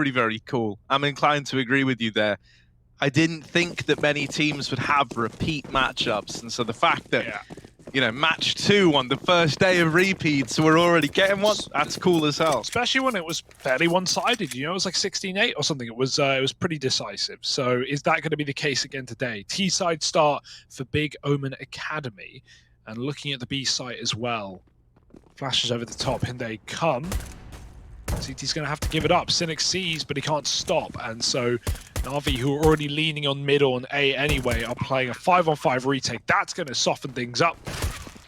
very cool. I'm inclined to agree with you there. I didn't think that many teams would have repeat matchups, and so the fact that, you know, match 2 on the first day of repeats, we're already getting one, that's cool as hell. Especially when it was fairly one-sided, you know, it was like 16-8 or something. It was pretty decisive. So is that going to be the case again today? T-side start for Big Omen Academy, and looking at the B site as well. Flashes over the top, and they come. CT's going to have to give it up. Cynic sees, but he can't stop, and so NaVi, who are already leaning on mid on A anyway, are playing a 5-on-5 retake. That's going to soften things up.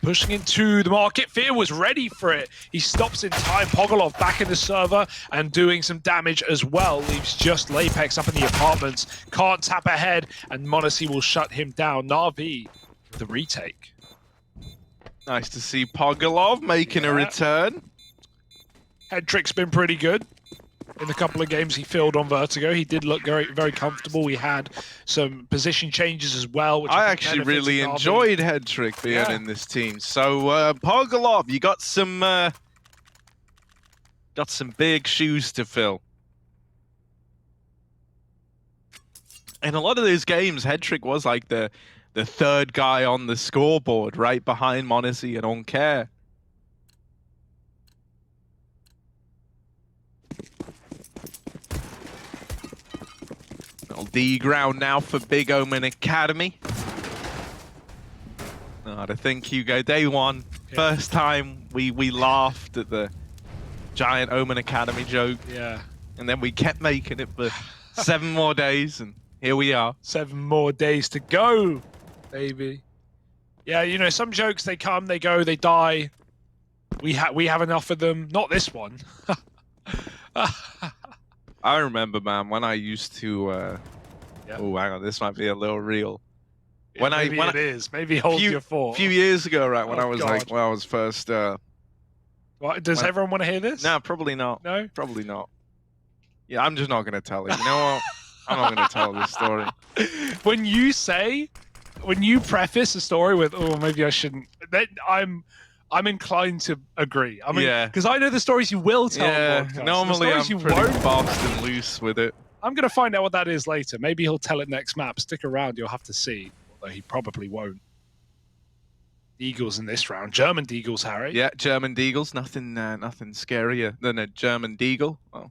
Pushing into the market. Fear was ready for it. He stops in time. Pogolov back in the server and doing some damage as well. Leaves just Lapex up in the apartments. Can't tap ahead, and monacy will shut him down. NaVi with the retake. Nice to see Pogolov making a return. Head trick's been pretty good. In the couple of games he filled on Vertigo, he did look very, very comfortable. We had some position changes as well. Which I actually really enjoyed Head Trick being in this team. So Pogolov, you got some big shoes to fill. In a lot of those games, Head Trick was like the third guy on the scoreboard, right behind monacy and Oncare. D ground now for Big Omen Academy. I think Hugo, day one, first time we laughed at the giant Omen Academy joke. Yeah. And then we kept making it for 7 more days, and here we are. 7 more days to go, baby. Yeah, you know, some jokes, they come, they go, they die. We have enough of them. Not this one. I remember, man, when I used to. Oh, hang on, this might be a little real. Yeah, maybe hold your fort. A few years ago, right, when I was like, when I was first. What, does everyone want to hear this? No, probably not. No, probably not. Yeah, I'm just not going to tell it. You know what? I'm not going to tell this story. When you preface a story with, "Oh, maybe I shouldn't," then I'm inclined to agree. I mean, because I know the stories you will tell. Yeah, normally I'm pretty fast and loose with it. I'm going to find out what that is later. Maybe he'll tell it next map. Stick around, you'll have to see. Although he probably won't. Eagles in this round. German Deagles, Harry. Yeah, German Deagles. Nothing scarier than a German Deagle. Well,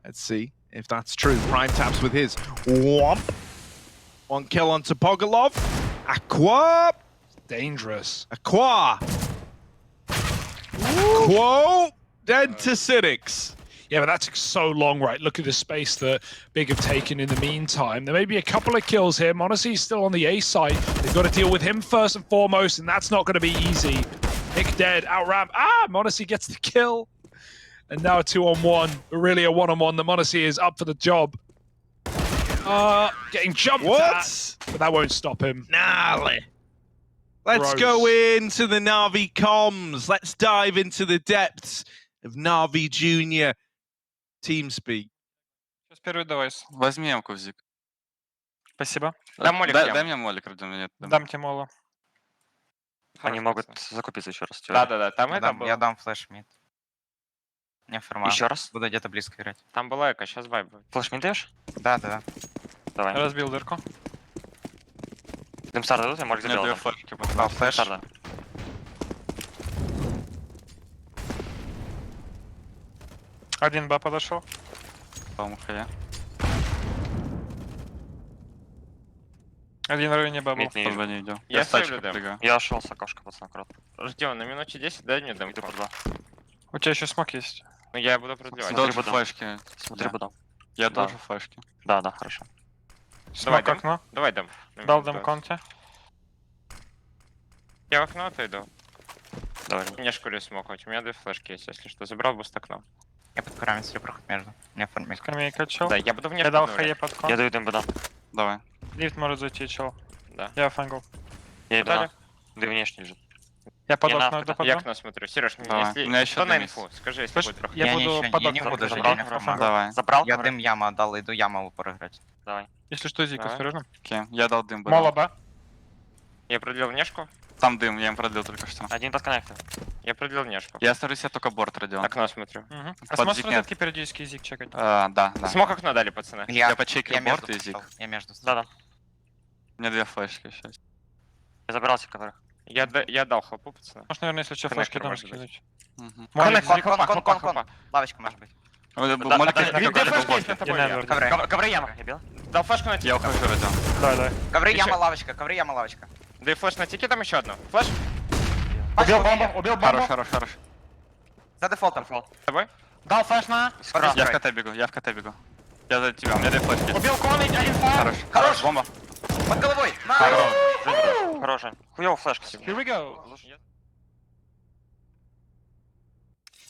let's see if that's true. Prime taps with his. Whomp. 1 kill onto Pogolov. Aqua. Dangerous. Aqua. Quo. Dead to Cynics. Yeah, but that took so long, right? Look at the space that Big have taken in the meantime. There may be a couple of kills here. monacy's still on the A side. They've got to deal with him first and foremost, and that's not going to be easy. Nick dead, out ramp. monacy gets the kill. And now a 2-on-1, but really a 1-on-1. The monacy is up for the job. Getting jumped at, but that won't stop him. Gnarly. Let's go into the NaVi comms. Let's dive into the depths of NaVi Junior. TeamSpeak. Сейчас первый девайс. Возьми ямку в зик. Спасибо. Дай мне молик, Родион. Дам тебе моло. Они могут закупиться еще раз. Да. Там это было. Я дам флеш мид. Не формат. Еще раз? Буду где-то близко играть. Там была эко, сейчас вайп будет. Флэш мид даешь? Да. Давай. Разбил дырку. Дымстар дадут, я молик забил. Да, флеш. Один Б подошел. По-моему, хая. Один в районе Б был. Тоже не видел. Я ставлю дым. Я ушел с окошка, пацан, аккуратно. Ждем, на минуте 10 дай мне дым. У тебя еще смок есть. Ну я буду продлевать. Дождь флешки. Смотри, буду. Я дождь флешки. Да, хорошо. Смок окно. Давай дым. Дал дым конте. Я в окно отойду. Давай. Не шкурю смокать, у меня 2 флешки есть, если что. Забрал буст окно. Я под параметры проход между. Не формик. Скамейка чел. Да, я буду вне. Я дал хае под кон. Я даю дым, да. Давай. Лифт может зайти, чел. Да. Я фангл. Я иду на. Да внешний лежит. Я под окно иду под Я окно смотрю. Сереж, если что на инфу, скажи, если будет проход. Я буду под Я не окно. буду Давай. Забрал? Я дым яма отдал, иду яму проиграть. Давай. Если что, Зик, осторожно. Окей, я дал дым. Мало Б. Я продлил внешку. Там дым, я им продлил только что. Один под коннектор. Я продлил внешку. Я смотрю себе только борт Родион. Окно смотрю. А Под сможешь зиг нет. розетки периодически зиг чекать? Да. Смог окно дали, пацаны. Я почекал борт между и зиг. стал, я между стал. Да-да. У меня 2 флешки сейчас. Я забрался, которых. Я дал хлопу, пацаны. Может, наверное, если что, флешки Коннектор дам может быть. скинуть. Коннектор, Кон, хлопа, кон, хлопа, кон, кон. хлопа. Лавочка может быть. Молеки Две флешки есть над тобой, Я Илья. наверное. Ковры. Яма. Я бил. Дал флешку на тик. Я ухожу, Родион. Давай. Ковры, Еще- яма, лавочка. Ковры, яма, лавочка. Да и флеш на тике, там еще одну. Флеш. Убил бомбу. Хорош. За дефолтом. С тобой? Дал флеш на. Я в КТ бегу. Я за тебя, у меня 2 флешки. Убил кон, один флеш. Хорош, бомба. Под головой. Хороший. Хуёвый флешка. Here we go.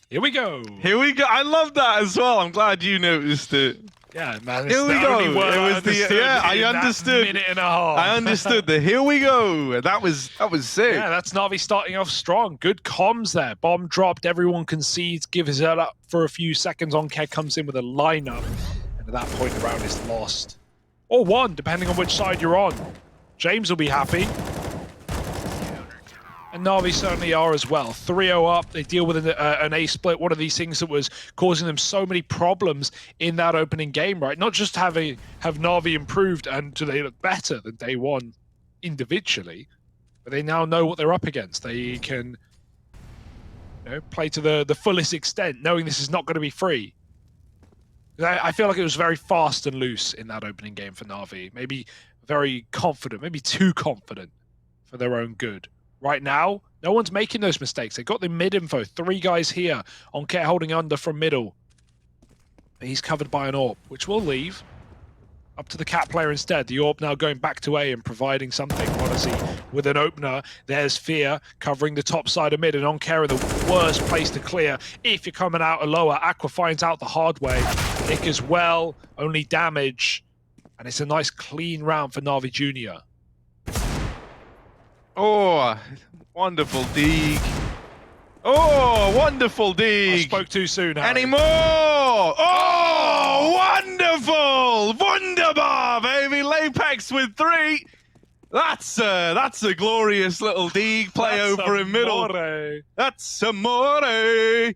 Here we go. Here we go. I love that as well. I'm glad you noticed it. Yeah, man. Here we the go. only word It I was the understood I in that understood. minute and a half. I understood the here we go. That was sick. Yeah, that's NaVi starting off strong. Good comms there. Bomb dropped. Everyone concedes. Gives it up for a few seconds. Onkeg comes in with a lineup. And at that point, the round is lost. Or won, depending on which side you're on. James will be happy. And NaVi certainly are as well. 3-0 up. They deal with an A split. One of these things that was causing them so many problems in that opening game, right? Not just have NaVi improved and do they look better than day one individually, but they now know what they're up against. They can play to the fullest extent, knowing this is not going to be free. I feel like it was very fast and loose in that opening game for NaVi. Maybe very confident, maybe too confident for their own good. Right now, no one's making those mistakes. They got the mid info. 3 guys here. Onkeg holding under from middle. But he's covered by an AWP, which will leave. Up to the cat player instead. The AWP now going back to A and providing something. Odyssey with an opener. There's Fear covering the top side of mid. And Onkeg in the worst place to clear. If you're coming out or lower, Aqua finds out the hard way. Nick as well. Only damage. And it's a nice clean round for NaVi Jr. Oh, wonderful dig. Oh, wonderful I dig. spoke too soon, Harry. Any more? Oh, wonderful! Wunderbar, baby. Lapex with 3. That's a glorious little dig play That's over in middle. amore. That's amore. And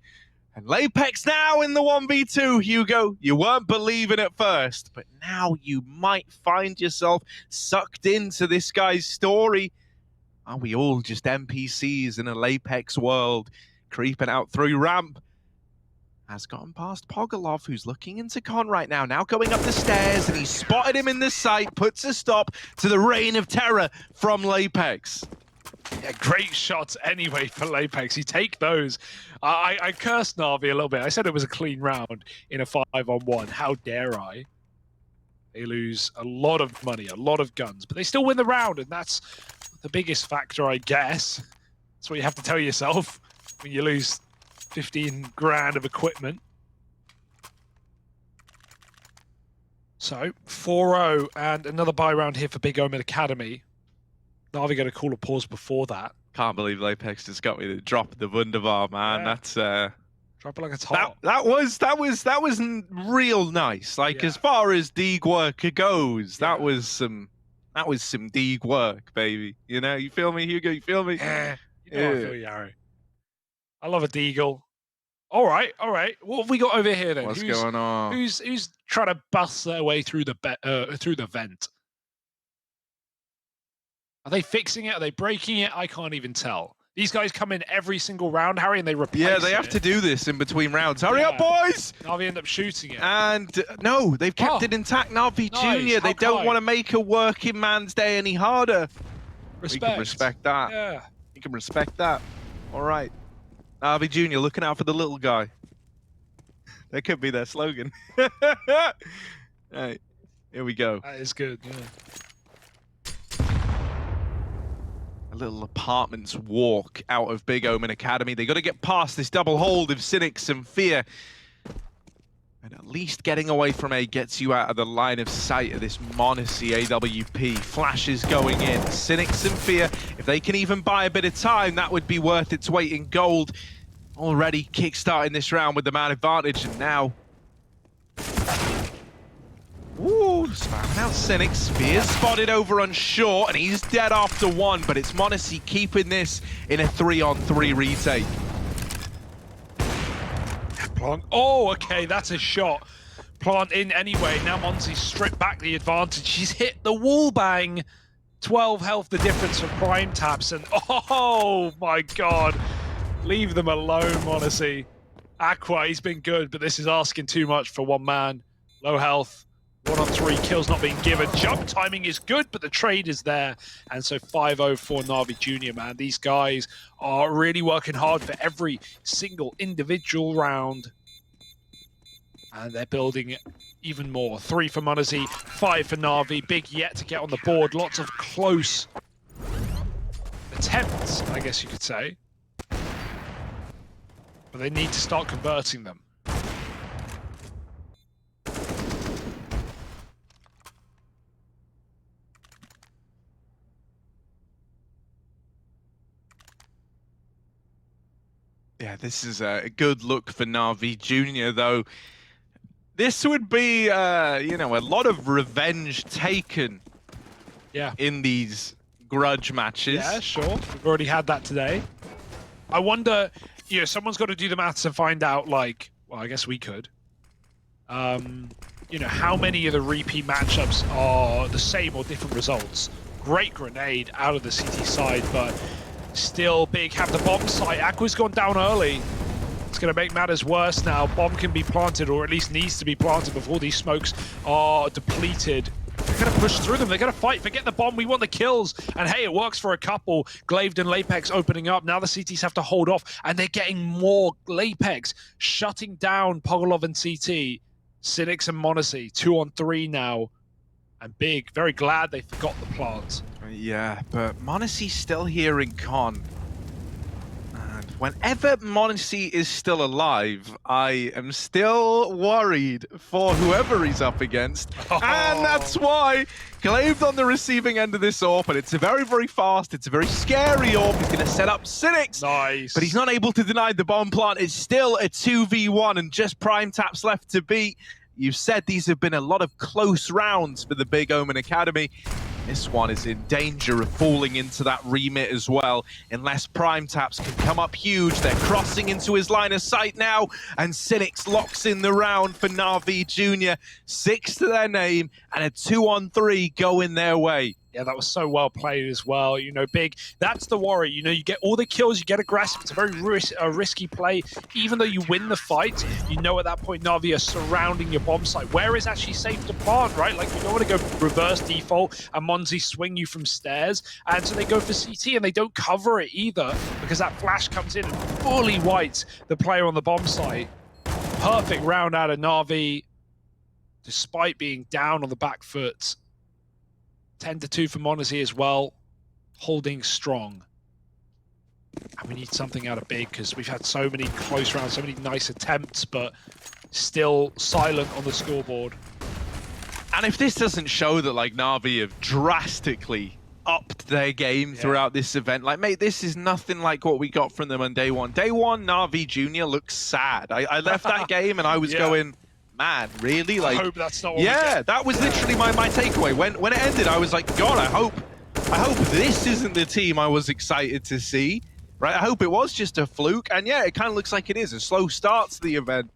Lapex now in the 1v2, Hugo. You weren't believing at first, but now you might find yourself sucked into this guy's story. Are we all just NPCs in a Lapex world? Creeping out through ramp. Has gotten past Pogolov, who's looking into Con right now. Now going up the stairs, and he's spotted him in the sight. Puts a stop to the reign of terror from Lapex. Yeah, great shots anyway for Lapex. You take those. I cursed NaVi a little bit. I said it was a clean round in a 5-on-1. How dare I? They lose a lot of money, a lot of guns, but they still win the round, and that's the biggest factor, I guess. That's what you have to tell yourself when you lose 15 grand of equipment. So, 4-0 and another buy round here for Big Omen Academy. NaVi going to call a pause before that. Can't believe Lapex just got me to drop the Wunderbar, man. Yeah. That's Drop it like it's hot. that was real nice. Like, Yeah. as far as dig work goes, that was some dig work, baby. You know, you feel me, Hugo? You feel me? You know I Yeah. feel you, Harry. I love a deagle. All right. What have we got over here then? What's going on? Who's trying to bust their way through the vent? Are they fixing it? Are they breaking it? I can't even tell. These guys come in every single round, Harry, and they replace Yeah, they have it. to do this in between rounds. Hurry up, boys! NaVi end up shooting it. And no, they've kept it intact. NaVi Nice. Jr. They How don't kind. want to make a working man's day any harder. We can respect that. Yeah. You can respect that. All right. NaVi Jr. looking out for the little guy. That could be their slogan. Right. Here we go. That is good. Yeah. A little apartments walk out of Big Omen Academy. They got to get past this double hold of Cynics and Fear. And at least getting away from A gets you out of the line of sight of this Monacy AWP. Flashes going in. Cynics and Fear, if they can even buy a bit of time, that would be worth its weight in gold. Already kickstarting this round with the man advantage, and now... Ooh, spamming out Cynic. Spears spotted over on short, and he's dead after one, but it's monacy keeping this in a 3-on-3 retake. Plant. Oh, okay, that's a shot. Plant in anyway. Now monacy stripped back the advantage. She's hit the wall bang. 12 health the difference for Prime Taps, and oh my god. Leave them alone, monacy. Aqua, he's been good, but this is asking too much for one man. Low health, 1-on-3, kills not being given. Jump timing is good, but the trade is there. And so 5-0 for NaVi Jr., man. These guys are really working hard for every single individual round. And they're building even more. 3 for monacy, 5 for NaVi. Big yet to get on the board. Lots of close attempts, I guess you could say. But they need to start converting them. Yeah, this is a good look for NaVi Jr., though. This would be, you know, a lot of revenge taken in these grudge matches. Yeah, sure. We've already had that today. I wonder, you know, someone's got to do the maths and find out, like, well, I guess we could. You know, how many of the repeat matchups are the same or different results? Great grenade out of the CT side, but still big. Have the bomb site. Aqua's gone down early. It's going to make matters worse now. Bomb can be planted, or at least needs to be planted before these smokes are depleted. They're going to push through them. They're going to fight. Forget the bomb. We want the kills. And hey, it works for a couple. Glaive and Lapex opening up. Now the CTs have to hold off, and they're getting more. Lapex shutting down Pogolov and CT. Cynics and monacy 2-on-3 now. And Big, very glad they forgot the plant. Yeah, but monacy's still here in con. And whenever monacy is still alive, I am still worried for whoever he's up against. Oh. And that's why Glaive on the receiving end of this AWP, and it's a very, very fast, it's a very scary AWP. He's going to set up Cynics. Nice. But he's not able to deny the bomb plant. It's still a 2v1 and just Prime Taps left to beat. You've said these have been a lot of close rounds for the Big Omen Academy. This one is in danger of falling into that remit as well, unless Prime Taps can come up huge. They're crossing into his line of sight now, and Cynics locks in the round for NaVi Jr. 6 to their name, and a 2-on-3 going their way. Yeah, that was so well played as well. You know, Big, that's the worry. You know, you get all the kills, you get aggressive. It's a very risky play. Even though you win the fight, you know at that point NaVi are surrounding your bomb site. Where is actually safe to plant, right? Like, you don't want to go reverse default and Monzi swing you from stairs. And so they go for CT and they don't cover it either because that flash comes in and fully whites the player on the bomb site. Perfect round out of NaVi, despite being down on the back foot. 10-2 for monacy as well, holding strong. And we need something out of Big because we've had so many close rounds, so many nice attempts, but still silent on the scoreboard. And if this doesn't show that like NaVi have drastically upped their game throughout this event, like, mate, this is nothing like what we got from them on day one. Day one, NaVi Jr. looks sad. I left that game and I was going, man, really? Like, I hope that's not what we get. That was literally my takeaway. When it ended, I was like, God, I hope this isn't the team I was excited to see. Right? I hope it was just a fluke. And yeah, it kind of looks like it is. A slow start to the event.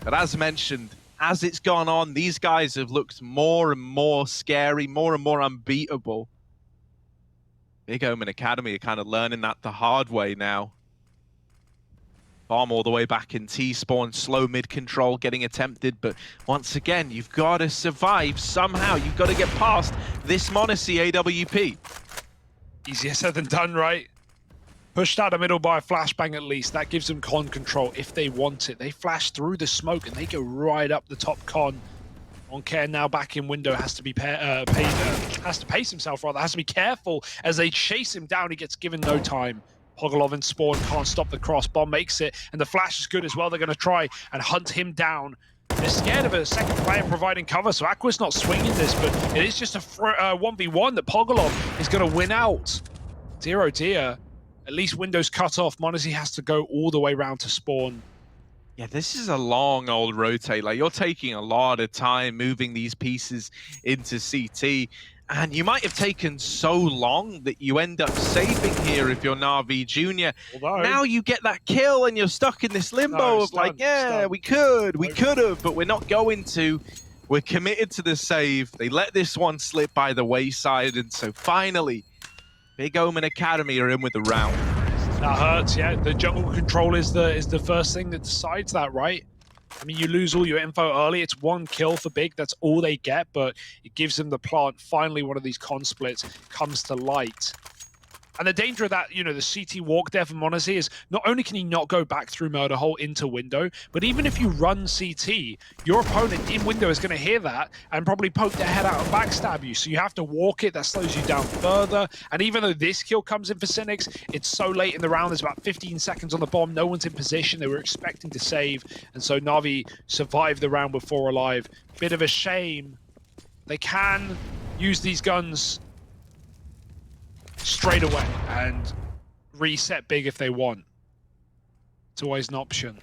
But as mentioned, as it's gone on, these guys have looked more and more scary, more and more unbeatable. Big Omen Academy are kind of learning that the hard way now. Bomb all the way back in T-spawn, slow mid-control getting attempted, but once again, you've got to survive somehow. You've got to get past this monacy AWP. Easier said than done, right? Pushed out the middle by a flashbang at least. That gives them con control if they want it. They flash through the smoke and they go right up the top con. OnCare now back in window, has to be has to pace himself rather, has to be careful as they chase him down. He gets given no time. Pogolov and Spawn can't stop the cross. Bomb makes it, and the flash is good as well. They're going to try and hunt him down. They're scared of a second player providing cover, so Aqua's not swinging this, but it is just a 1v1 that Pogolov is going to win out. 0 dear. At least window's cut off. monacy has to go all the way round to Spawn. Yeah, this is a long old rotate. Like, you're taking a lot of time moving these pieces into CT. And you might have taken so long that you end up saving here if you're NaVi Jr. Although, Now you get that kill and you're stuck in this limbo of like, yeah, we could have, but we're not going to. We're committed to the save. They let this one slip by the wayside. And so finally, Big Omen Academy are in with the round. that hurts, yeah. The jungle control is the first thing that decides that, right? I mean, you lose all your info early. It's 1 kill for Big. That's all they get, but it gives them the plant. Finally, one of these con splits comes to light. And the danger of that, you know, the CT walk there for monacy is not only can he not go back through murder hole into window, but even if you run CT, your opponent in window is going to hear that and probably poke their head out and backstab you. So you have to walk it. That slows you down further. And even though this kill comes in for Cynics, it's so late in the round. There's about 15 seconds on the bomb. No one's in position. They were expecting to save. And so NaVi survived the round with 4 alive. Bit of a shame. They can use these guns straight away and reset Big if they want. It's always an option.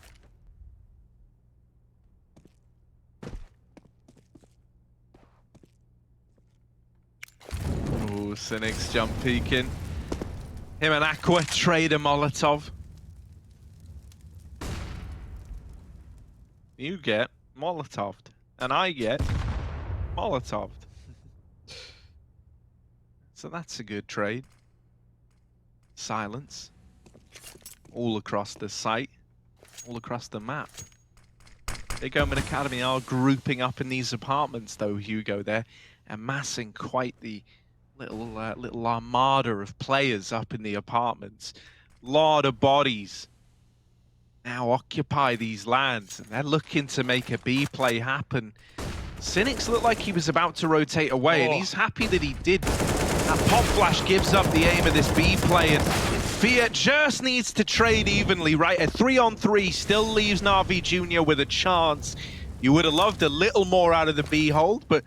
Ooh, Cynics jump peeking. Him and Aqua trade a Molotov. You get Molotoved, and I get Molotoved. So that's a good trade. Silence. All across the site. All across the map. Big Omen Academy are grouping up in these apartments though, Hugo. They're amassing quite the little armada of players up in the apartments. Lot of bodies now occupy these lands, and they're looking to make a B play happen. Cynics looked like he was about to rotate away, and he's happy that he did. That pop flash gives up the aim of this B play, and Fiat just needs to trade evenly, right? A 3-on-3 still leaves NaVi Jr. with a chance. You would have loved a little more out of the B hold, but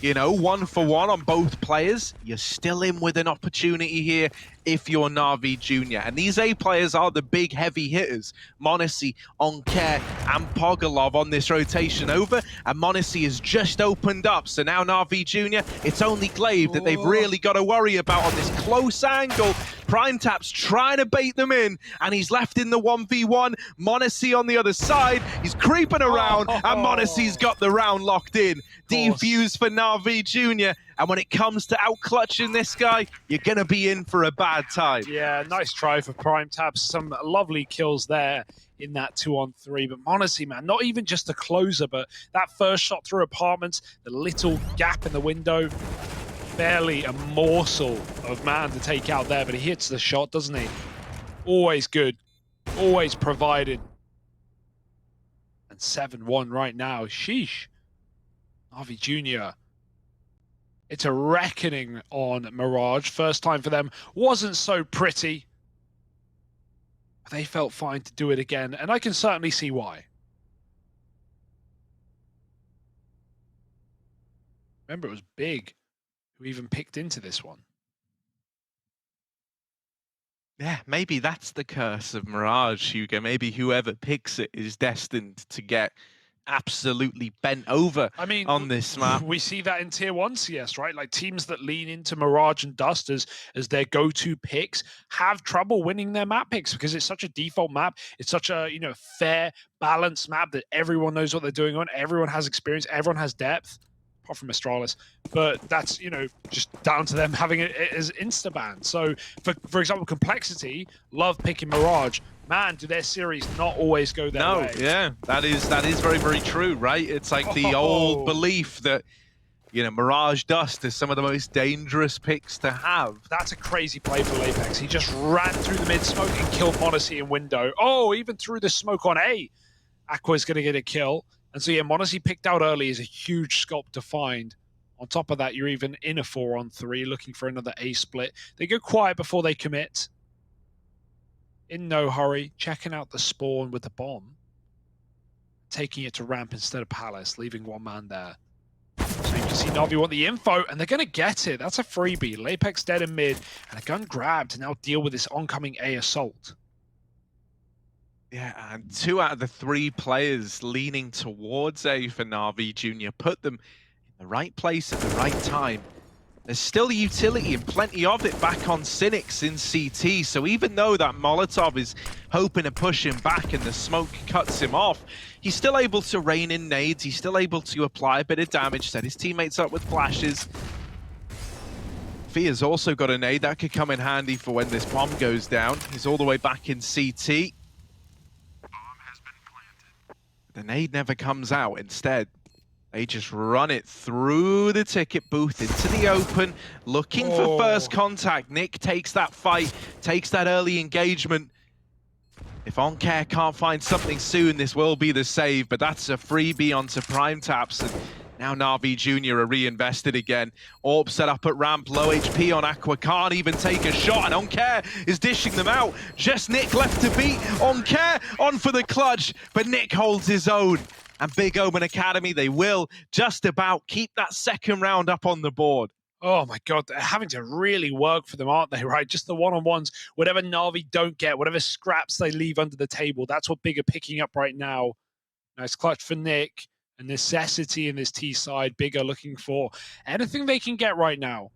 you know, 1 for 1 on both players. You're still in with an opportunity here if you're NaVi Jr. And these A players are the big heavy hitters. monacy, Oncare, and Pogalov on this rotation over. And monacy has just opened up. So now NaVi Jr., it's only Glaive that they've really got to worry about on this close angle. PrimeTap's trying to bait them in, and he's left in the 1v1. monacy on the other side. He's creeping around, and monacy's got the round locked in. Defuse for NaVi Jr. And when it comes to out-clutching this guy, you're going to be in for a bad time. Yeah, nice try for PrimeTap. Some lovely kills there in that 2-on-3. But monacy, man, not even just a closer, but that first shot through apartments, the little gap in the window, barely a morsel of man to take out there, but he hits the shot, doesn't he? Always good, always provided. And 7-1 right now, sheesh. NaVi Jr. It's a reckoning on Mirage. First time for them wasn't so pretty. But they felt fine to do it again, and I can certainly see why. Remember, it was Big who even picked into this one. Yeah, maybe that's the curse of Mirage, Hugo. Maybe whoever picks it is destined to get absolutely bent over on this map. We see that in Tier 1 CS, right? Like teams that lean into Mirage and Dust as their go-to picks have trouble winning their map picks because it's such a default map. It's such a, you know, fair, balanced map that everyone knows what they're doing on. Everyone has experience. Everyone has depth, apart from Astralis. But that's, you know, just down to them having it as insta-ban. So, for example, Complexity love picking Mirage. Man, do their series not always go their way? No, yeah, that is very, very true, right? It's like the old belief that, you know, Mirage Dust is some of the most dangerous picks to have. That's a crazy play for Apex. He just ran through the mid-smoke and killed monacy in window. Oh, even through the smoke on A, Aqua's going to get a kill. And so, yeah, monacy picked out early is a huge sculpt to find. On top of that, you're even in a 4-on-3 looking for another A split. They go quiet before they commit. In no hurry, checking out the spawn with the bomb. Taking it to ramp instead of Palace, leaving one man there. So you can see NaVi want the info, and they're going to get it. That's a freebie. Apex dead in mid, and a gun grab to now deal with this oncoming A assault. Yeah, and 2 out of the 3 players leaning towards A for NaVi Jr. put them in the right place at the right time. There's still utility and plenty of it back on Cynics in CT, so even though that Molotov is hoping to push him back and the smoke cuts him off, he's still able to rain in nades, he's still able to apply a bit of damage, set his teammates up with flashes. Fia's also got a nade, that could come in handy for when this bomb goes down. He's all the way back in CT. The nade never comes out, instead they just run it through the ticket booth into the open, looking for first contact. Nick takes that fight, takes that early engagement. If OnCare can't find something soon, this will be the save, but that's a freebie onto Prime Taps. And now NaVi Jr. are reinvested again. Orb set up at ramp, low HP on Aqua, can't even take a shot, and OnCare is dishing them out. Just Nick left to beat. OnCare on for the clutch, but Nick holds his own. And Big Omen Academy, they will just about keep that second round up on the board. Oh my God, they're having to really work for them, aren't they, right? Just the one-on-ones, whatever NaVi don't get, whatever scraps they leave under the table, that's what Big are picking up right now. Nice clutch for Nick. A necessity in this T side. Big are looking for anything they can get right now.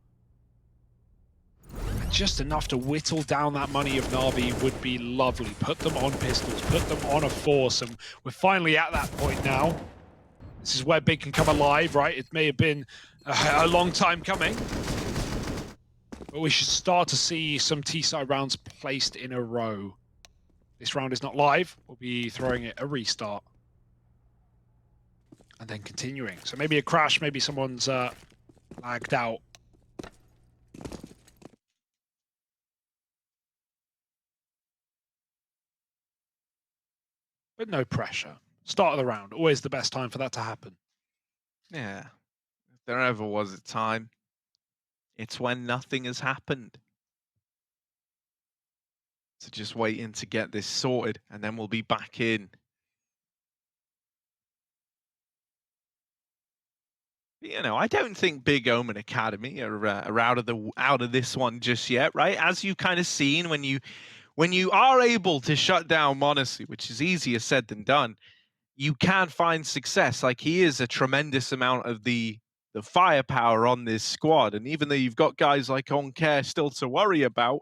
Just enough to whittle down that money of NaVi would be lovely. Put them on pistols, put them on a force, and we're finally at that point now. This is where Big can come alive, right? It may have been a long time coming, but we should start to see some T-side rounds placed in a row. This round is not live. We'll be throwing it a restart. And then continuing. So maybe a crash, maybe someone's lagged out. But no pressure. Start of the round, always the best time for that to happen. Yeah, if there ever was a time, it's when nothing has happened. So just waiting to get this sorted, and then we'll be back in. You know, I don't think Big Omen Academy are out of this one just yet, right? As you've kind of seen, when you are able to shut down monacy, which is easier said than done, you can find success. Like, he is a tremendous amount of the firepower on this squad, and even though you've got guys like OnCare still to worry about,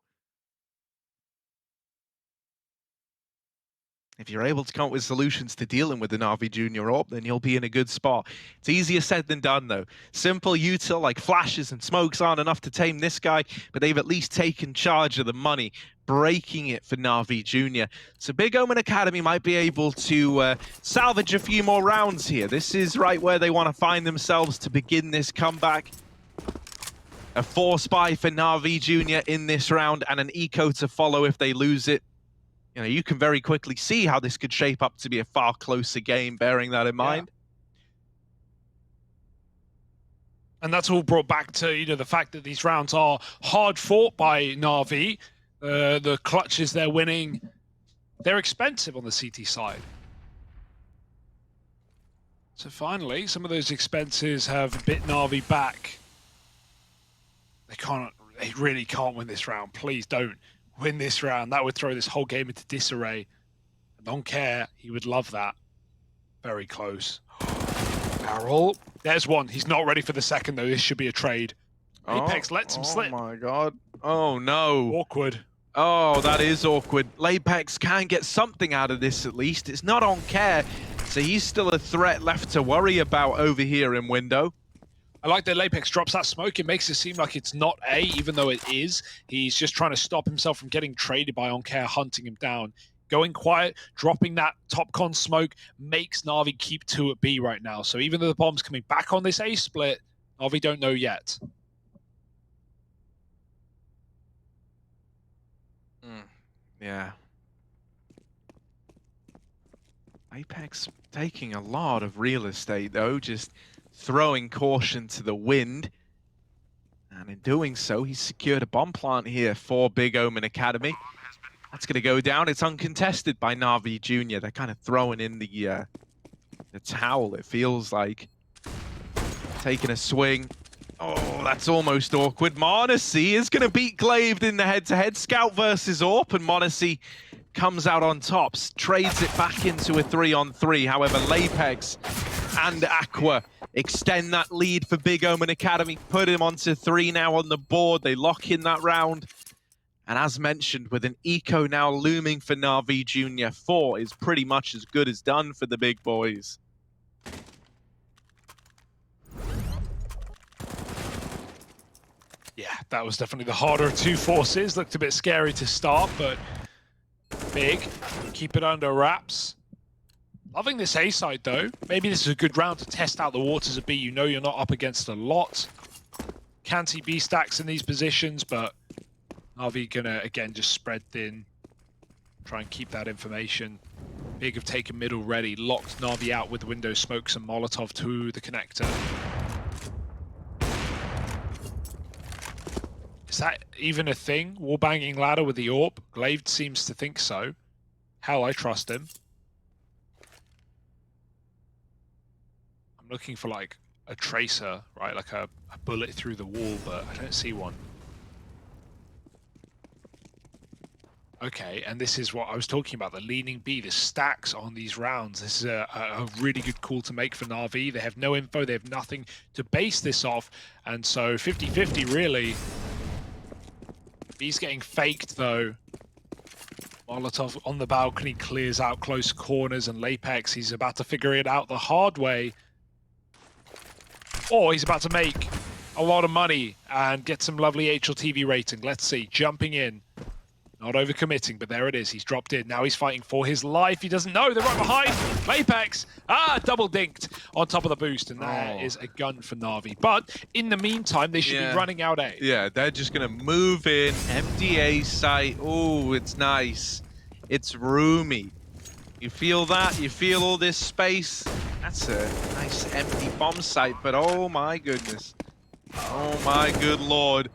if you're able to come up with solutions to dealing with the NaVi Jr. Orb, then you'll be in a good spot. It's easier said than done, though. Simple util like flashes and smokes aren't enough to tame this guy, but they've at least taken charge of the money, breaking it for NaVi Jr. So Big Omen Academy might be able to salvage a few more rounds here. This is right where they want to find themselves to begin this comeback. A force buy for NaVi Jr. in this round, and an eco to follow if they lose it. You know, you can very quickly see how this could shape up to be a far closer game, bearing that in mind. And that's all brought back to, you know, the fact that these rounds are hard fought by NaVi. The clutches they're winning, they're expensive on the CT side. So finally, some of those expenses have bit NaVi back. They really can't win this round. Please don't win this round. That would throw this whole game into disarray. And OnCare, he would love that. Very close. Barrel. There's one. He's not ready for the second, though. This should be a trade. Apex lets him slip. Oh my God. Oh no. Awkward. Oh, that is awkward. Apex can get something out of this at least. It's not OnCare, so he's still a threat left to worry about over here in window. I like that Apex drops that smoke. It makes it seem like it's not A, even though it is. He's just trying to stop himself from getting traded by OnCare, hunting him down. Going quiet, dropping that top con smoke makes NaVi keep 2 at B right now. So even though the bomb's coming back on this A split, NaVi don't know yet. Yeah. Apex taking a lot of real estate, though, just throwing caution to the wind. And in doing so, he's secured a bomb plant here for Big Omen Academy. That's going to go down. It's uncontested by NaVi Jr. They're kind of throwing in the towel, it feels like. Taking a swing. Oh, that's almost awkward. monacy is going to beat Glaive in the head-to-head. Scout versus Orp, and monacy comes out on tops, trades it back into a 3-on-3. However, Lapex and Aqua extend that lead for Big Omen Academy, put him onto 3 now on the board. They lock in that round. And as mentioned, with an eco now looming for NaVi Jr., 4 is pretty much as good as done for the big boys. Yeah, that was definitely the harder of two forces. Looked a bit scary to start, but Big, keep it under wraps. Loving this A side though. Maybe this is a good round to test out the waters of B. You know you're not up against a lot. Can see B stacks in these positions, but NaVi gonna again just spread thin. Try and keep that information. Big have taken mid already, locked NaVi out with window smokes and Molotov to the connector. Is that even a thing? Wallbanging ladder with the AWP? Glaive seems to think so. Hell, I trust him. I'm looking for like a tracer, right? Like a bullet through the wall, but I don't see one. Okay, and this is what I was talking about, the leaning B, the stacks on these rounds. This is a really good call to make for NaVi. They have no info, they have nothing to base this off, and so 50-50 really. B's getting faked though. Molotov on the balcony clears out close corners, and Lapex, he's about to figure it out the hard way. Or he's about to make a lot of money and get some lovely HLTV rating. Let's see, jumping in. Not overcommitting, but there it is. He's dropped in. Now he's fighting for his life. He doesn't know. They're right behind. Lapex. Double dinked on top of the boost. And there is a gun for NaVi. But in the meantime, they should be running out A. Yeah, they're just going to move in. Empty A site. Oh, it's nice. It's roomy. You feel that? You feel all this space? That's a nice empty bomb site, but oh my goodness. Oh my good lord.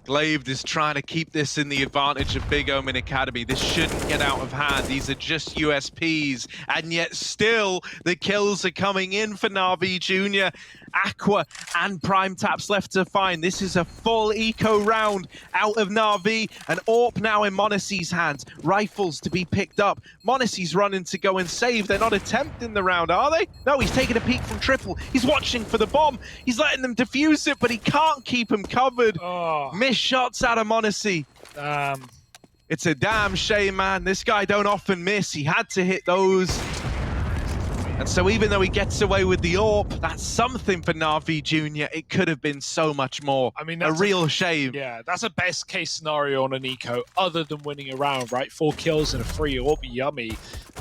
Glaive is trying to keep this in the advantage of Big Omen Academy. This shouldn't get out of hand. These are just USPs, and yet still the kills are coming in for NaVi Jr. Aqua and Prime Taps left to find. This is a full eco round out of NaVi, and AWP now in monacy's hands. Rifles to be picked up. monacy's running to go and save. They're not attempting the round, are they? No, he's taking a peek from Triple. He's watching for the bomb. He's letting them defuse it, but he can't keep him covered. Missed shots out of monacy. It's a damn shame, man. This guy don't often miss. He had to hit those. And so even though he gets away with the AWP, that's something for NaVi Jr. It could have been so much more. I mean, that's a real shame. Yeah, that's a best case scenario on an eco, other than winning a round, right? 4 kills and a free AWP, yummy.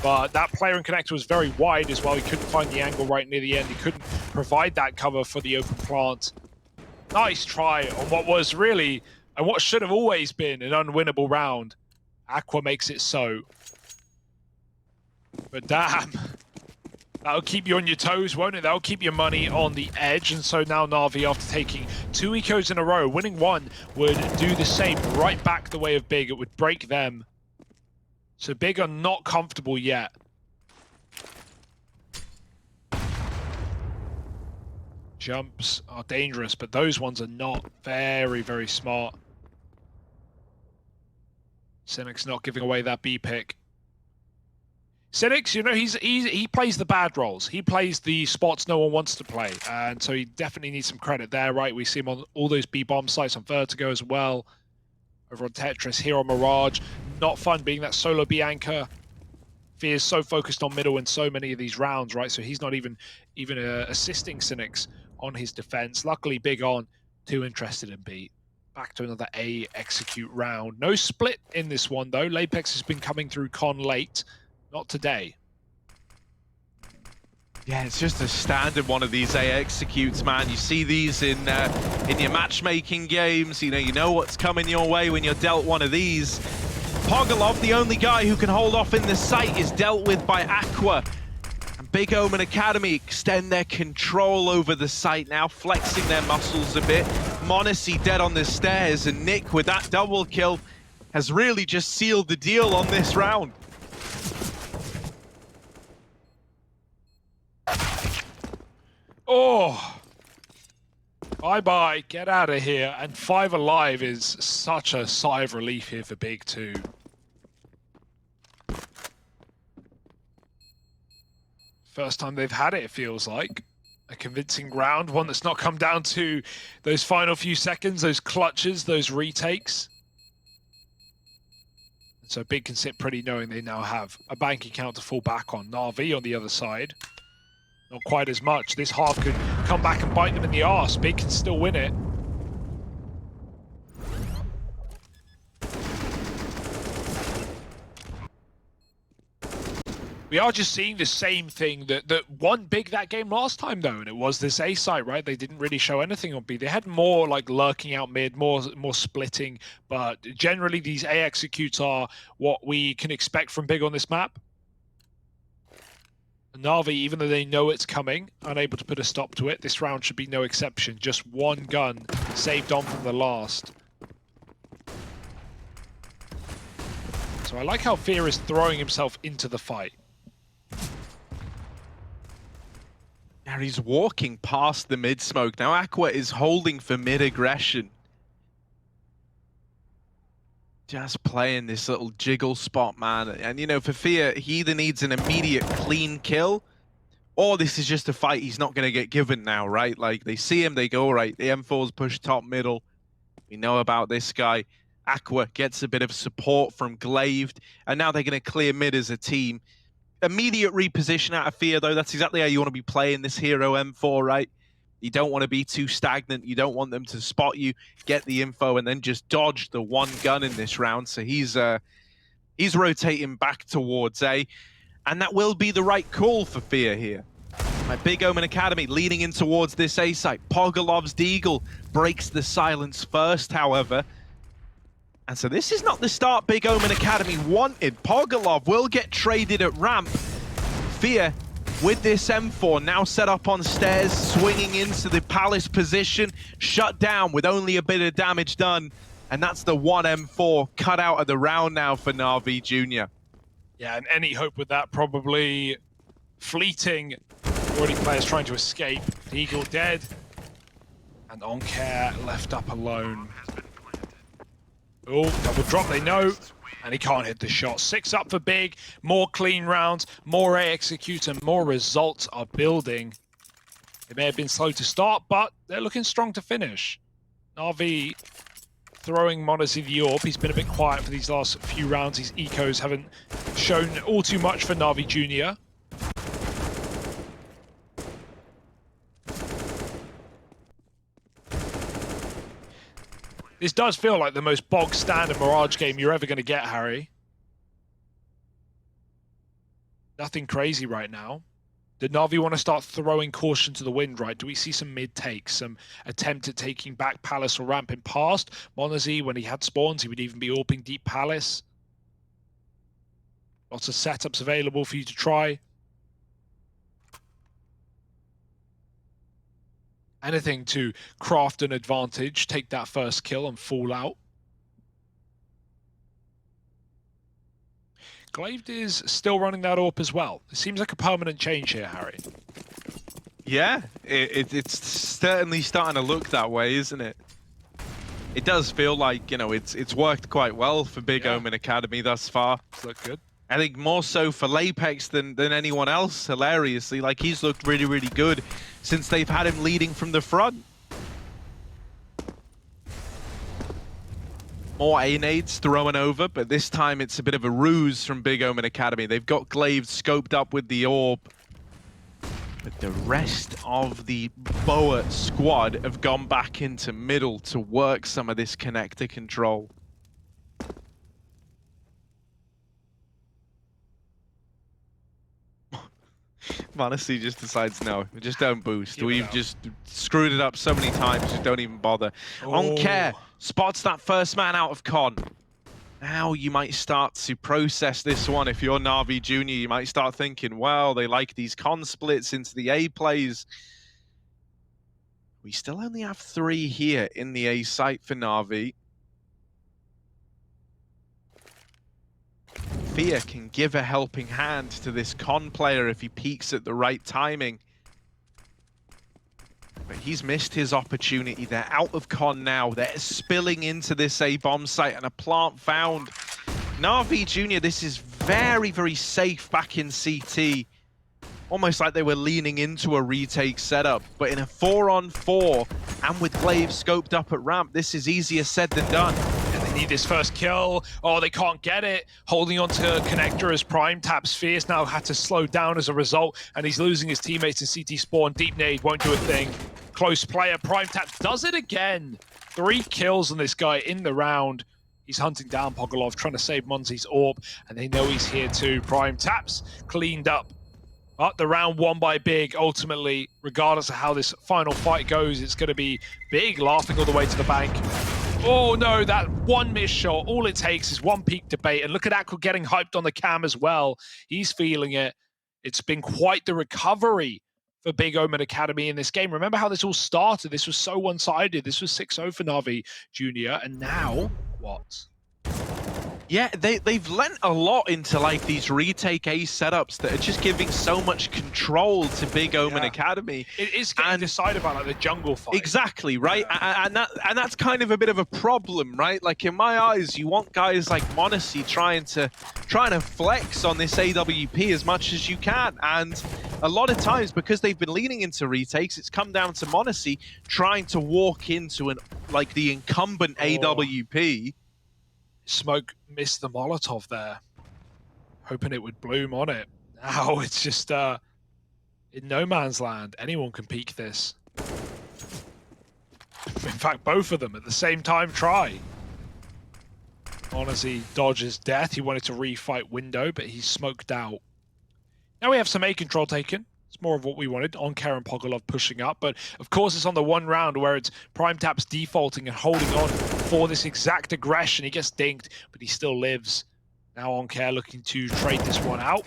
But that player in connector was very wide as well. He couldn't find the angle right near the end. He couldn't provide that cover for the open plant. Nice try on what was really, and what should have always been, an unwinnable round. Aqua makes it so. But damn. That'll keep you on your toes, won't it? That'll keep your money on the edge. And so now NaVi, after taking 2 ecos in a row, winning 1 would do the same right back the way of Big. It would break them. So Big are not comfortable yet. Jumps are dangerous, but those ones are not. Very, very smart. Cynic's not giving away that B pick. Cynics, you know, he plays the bad roles. He plays the spots no one wants to play. And so he definitely needs some credit there, right? We see him on all those B-bomb sites on Vertigo as well. Over on Tetris, here on Mirage. Not fun being that solo B anchor. Fear is so focused on middle in so many of these rounds, right? So he's not even assisting Cynics on his defense. Luckily, Big on, too interested in B. Back to another A execute round. No split in this one, though. Lapex has been coming through con late. Not today. Yeah, it's just a standard one of these A executes, man. You see these in your matchmaking games. You know what's coming your way when you're dealt one of these. Pogolov, the only guy who can hold off in the site, is dealt with by Aqua. And Big Omen Academy extend their control over the site now, flexing their muscles a bit. monacy dead on the stairs, and Nick with that double kill has really just sealed the deal on this round. Oh, bye-bye, get out of here. And 5 alive is such a sigh of relief here for Big 2. First time they've had it, it feels like. A convincing round, one that's not come down to those final few seconds, those clutches, those retakes. So Big can sit pretty knowing they now have a bank account to fall back on. NaVi on the other side. Not quite as much. This half could come back and bite them in the arse. Big can still win it. We are just seeing the same thing that won Big that game last time, though, and it was this A site, right? They didn't really show anything on B. They had more like lurking out mid, more splitting, but generally these A executes are what we can expect from Big on this map. NaVi, even though they know it's coming, unable to put a stop to it. This round should be no exception. Just one gun saved on from the last. So I like how Fear is throwing himself into the fight. Now he's walking past the mid smoke. Now Aqua is holding for mid aggression. Just playing this little jiggle spot, man. And you know, for Fear, he either needs an immediate clean kill, or this is just a fight he's not going to get given now, right? Like, they see him, they go, all right, the M4's push top middle. We know about this guy. Aqua gets a bit of support from Glaive, and now they're going to clear mid as a team. Immediate reposition out of Fear, though. That's exactly how you want to be playing this hero M4, right? You don't want to be too stagnant. You don't want them to spot you, get the info, and then just dodge the one gun in this round. So he's rotating back towards A, and that will be the right call for Fear here. Big Omen Academy leading in towards this A site. Pogolov's Deagle breaks the silence first, however. And so this is not the start Big Omen Academy wanted. Pogolov will get traded at ramp. Fear with this M4 now set up on stairs, swinging into the palace position, shut down with only a bit of damage done. And that's the one M4 cut out of the round now for NaVi Jr. Yeah, and any hope with that probably fleeting. Already players trying to escape. Deagle dead. And Oncare left up alone. Oh, double drop, they know. And he can't hit the shot. 6 up for Big. More clean rounds, more A execute, and more results are building. It may have been slow to start, but they're looking strong to finish. NaVi throwing mouz the AWP. He's been a bit quiet for these last few rounds. His ecos haven't shown all too much for NaVi Jr. This does feel like the most bog standard Mirage game you're ever going to get, Harry. Nothing crazy right now. Did NaVi want to start throwing caution to the wind, right? Do we see some mid takes, some attempt at taking back Palace or ramping past? mouz, when he had spawns, he would even be AWPing deep Palace. Lots of setups available for you to try. Anything to craft an advantage, take that first kill and fall out. Glaive is still running that AWP as well. It seems like a permanent change here, Harry. Yeah, it's certainly starting to look that way, isn't it? It does feel like, you know, it's worked quite well for Big Omen Academy thus far. It's looked good. I think more so for Lapex than anyone else, hilariously. Like, he's looked really, really good since they've had him leading from the front. More A-nades thrown over, but this time it's a bit of a ruse from Big Omen Academy. They've got Glaive scoped up with the AWP. But the rest of the Boa squad have gone back into middle to work some of this connector control. mouz just decides, no, just don't boost. We've just screwed it up so many times, just don't even bother. Oncare spots that first man out of con. Now you might start to process this one. If you're NaVi Jr., you might start thinking, well, they like these con splits into the A plays. We still only have 3 here in the A site for NaVi. Fear can give a helping hand to this con player if he peaks at the right timing. But he's missed his opportunity. They're out of con now. They're spilling into this A bomb site and a plant found. NaVi Jr., this is very, very safe back in CT. almost like they were leaning into a retake setup. But in a 4-on-4, and with Glaive scoped up at ramp, this is easier said than done. And they need this first kill. Oh, they can't get it. Holding on to Connector as Prime-Tap's Fierce now had to slow down as a result, and he's losing his teammates in CT spawn. Deep nade won't do a thing. Close player. Prime-Tap does it again. 3 kills on this guy in the round. He's hunting down Pogolov, trying to save Monzi's AWP, and they know he's here too. Prime-Tap's cleaned up. But the round won by Big. Ultimately, regardless of how this final fight goes, it's going to be Big laughing all the way to the bank. Oh no, that one missed shot. All it takes is one peak debate. And look at Aqua getting hyped on the cam as well. He's feeling it. It's been quite the recovery for Big Omen Academy in this game. Remember how this all started? This was so one-sided. This was 6-0 for NaVi Jr. And now, what? Yeah, they've lent a lot into like these retake A setups that are just giving so much control to Big Omen Academy. It is getting decided by like the jungle fight. Exactly, right? Yeah. And that's kind of a bit of a problem, right? Like in my eyes, you want guys like monacy trying to flex on this AWP as much as you can. And a lot of times, because they've been leaning into retakes, it's come down to monacy trying to walk into the incumbent AWP. Smoke missed the Molotov there, hoping it would bloom on it. Now it's just in no man's land. Anyone can peek this. In fact, both of them at the same time try. Honestly, dodges death. He wanted to refight window, but he's smoked out. Now we have some A control taken. It's more of what we wanted. Onkar and Pogolov pushing up, but of course it's on the one round where it's Prime-Tap's defaulting and holding on for this exact aggression. He gets dinked, but he still lives. Now Onkar looking to trade this one out,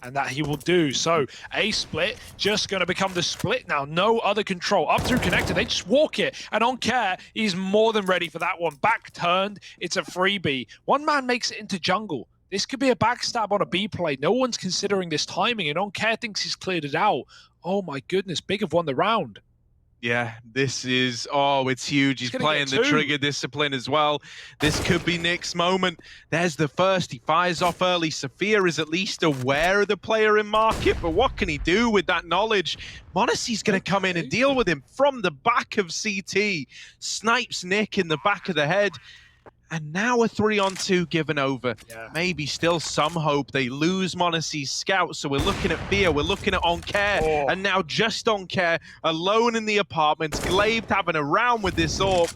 and that he will do. So A split just going to become the split now. No other control. Up through connector, they just walk it, and Onkar is more than ready for that one. Back turned, it's a freebie. One man makes it into jungle. This could be a backstab on a B play. No one's considering this timing, and Onkar thinks he's cleared it out. Oh my goodness, Big have won the round. Yeah, this is, it's huge. He's playing the trigger discipline as well. This could be Nick's moment. There's the first. He fires off early. Sophia is at least aware of the player in market, but what can he do with that knowledge? monacy's going to come in and deal with him from the back of CT. Snipes Nick in the back of the head. And now a 3-on-2 given over. Yeah. Maybe still some hope. They lose monacy's scout, so we're looking at Fear, we're looking at Onkar, and now just Onkar alone in the apartment. Glaive having a round with this AWP,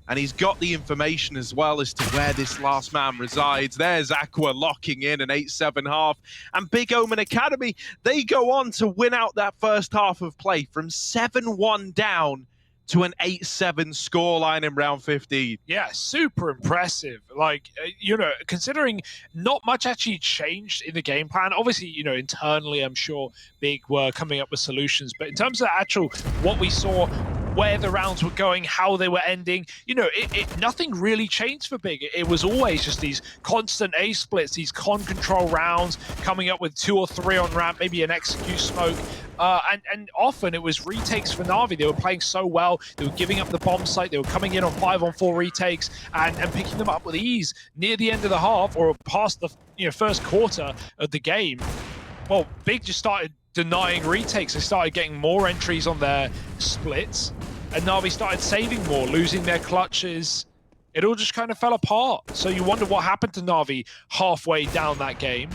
and he's got the information as well as to where this last man resides. There's Aqua locking in an 8-7 half, and Big Omen Academy, they go on to win out that first half of play from 7-1 down to an 8-7 scoreline in round 15. Yeah, super impressive. Like, considering not much actually changed in the game plan. Obviously, internally, I'm sure Big were coming up with solutions. But in terms of actual what we saw, where the rounds were going, how they were ending, nothing really changed for Big. It was always just these constant A splits, these con control rounds, coming up with 2 or 3 on ramp, maybe an execute smoke. And often it was retakes for NaVi. They were playing so well. They were giving up the bomb site. They were coming in on 5-on-4 retakes and picking them up with ease near the end of the half or past the first quarter of the game. Well, Big just started denying retakes. They started getting more entries on their splits, and NaVi started saving more, losing their clutches. It all just kind of fell apart. So you wonder what happened to NaVi halfway down that game.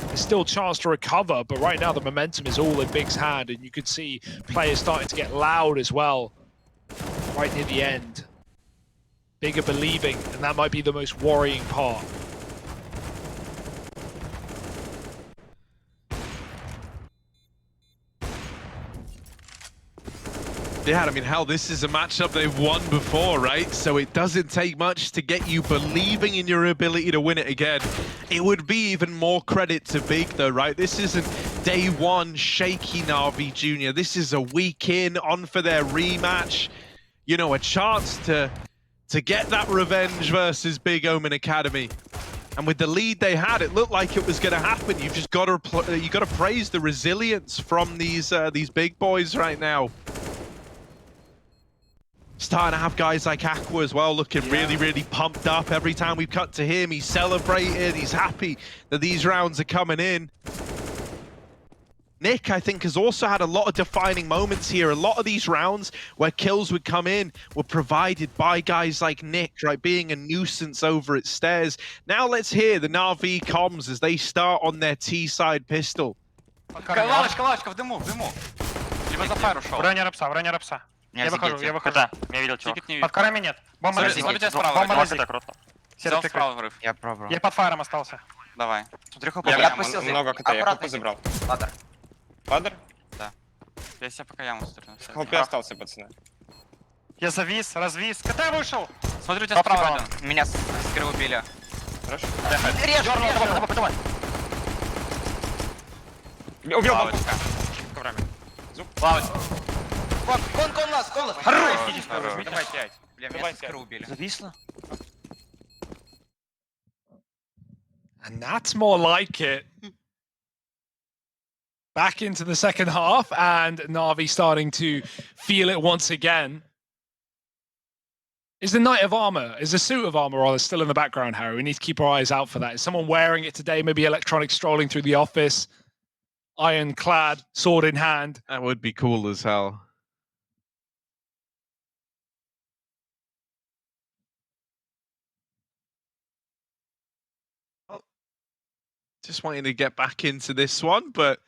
There's still a chance to recover, but right now the momentum is all in Big's hand, and you could see players starting to get loud as well right near the end. Big are believing, and that might be the most worrying part. Yeah, I mean, hell, this is a matchup they've won before, right? So it doesn't take much to get you believing in your ability to win it again. It would be even more credit to Big, though, right? This isn't day one shaky NaVi Jr. This is a week in, on for their rematch. A chance to get that revenge versus Big Omen Academy. And with the lead they had, it looked like it was going to happen. You've just got to praise the resilience from these big boys right now. Starting to have guys like Aqua as well looking really, really pumped up. Every time we cut to him, he's celebrating, he's happy that these rounds are coming in. Nick, I think, has also had a lot of defining moments here. A lot of these rounds where kills would come in were provided by guys like Nick, right, being a nuisance over at stairs. Now let's hear the NaVi comms as they start on their T-side pistol. Лавочка, в дыму, в дыму. Либо за фаер ушел. Броня рапса. Я выхожу. Да, я видел чувак. Тикет не Под карами нет. Бомба Смотри, лежит. тебя справа. Бомба Вот лежит. это круто. Серый Взял прикрыт. справа врыв. Я пробую. Я под фаером остался. Давай. Смотри, хп. Я Я отпустил. много КТ, я Аккуратно. хп забрал. Ладно. Ладер? Я себя пока яму смотрю. ХП остался, пацаны. Я завис, развис. КТ вышел. Смотрю, у тебя справа один. Меня с скры убили. Хорошо. Режь, давай. Убил бомбу. Лавочка. Коврами. Лавочка. Кон нас. Хорош. Давай 5. Бля, Давай меня с скры убили. Зависло. And that's more like it. Back into the second half, and NaVi starting to feel it once again. Is the Knight of Armor, is the suit of armor rather still in the background, Harry? We need to keep our eyes out for that. Is someone wearing it today? Maybe Electronic strolling through the office, ironclad, sword in hand. That would be cool as hell. Just wanting to get back into this one, but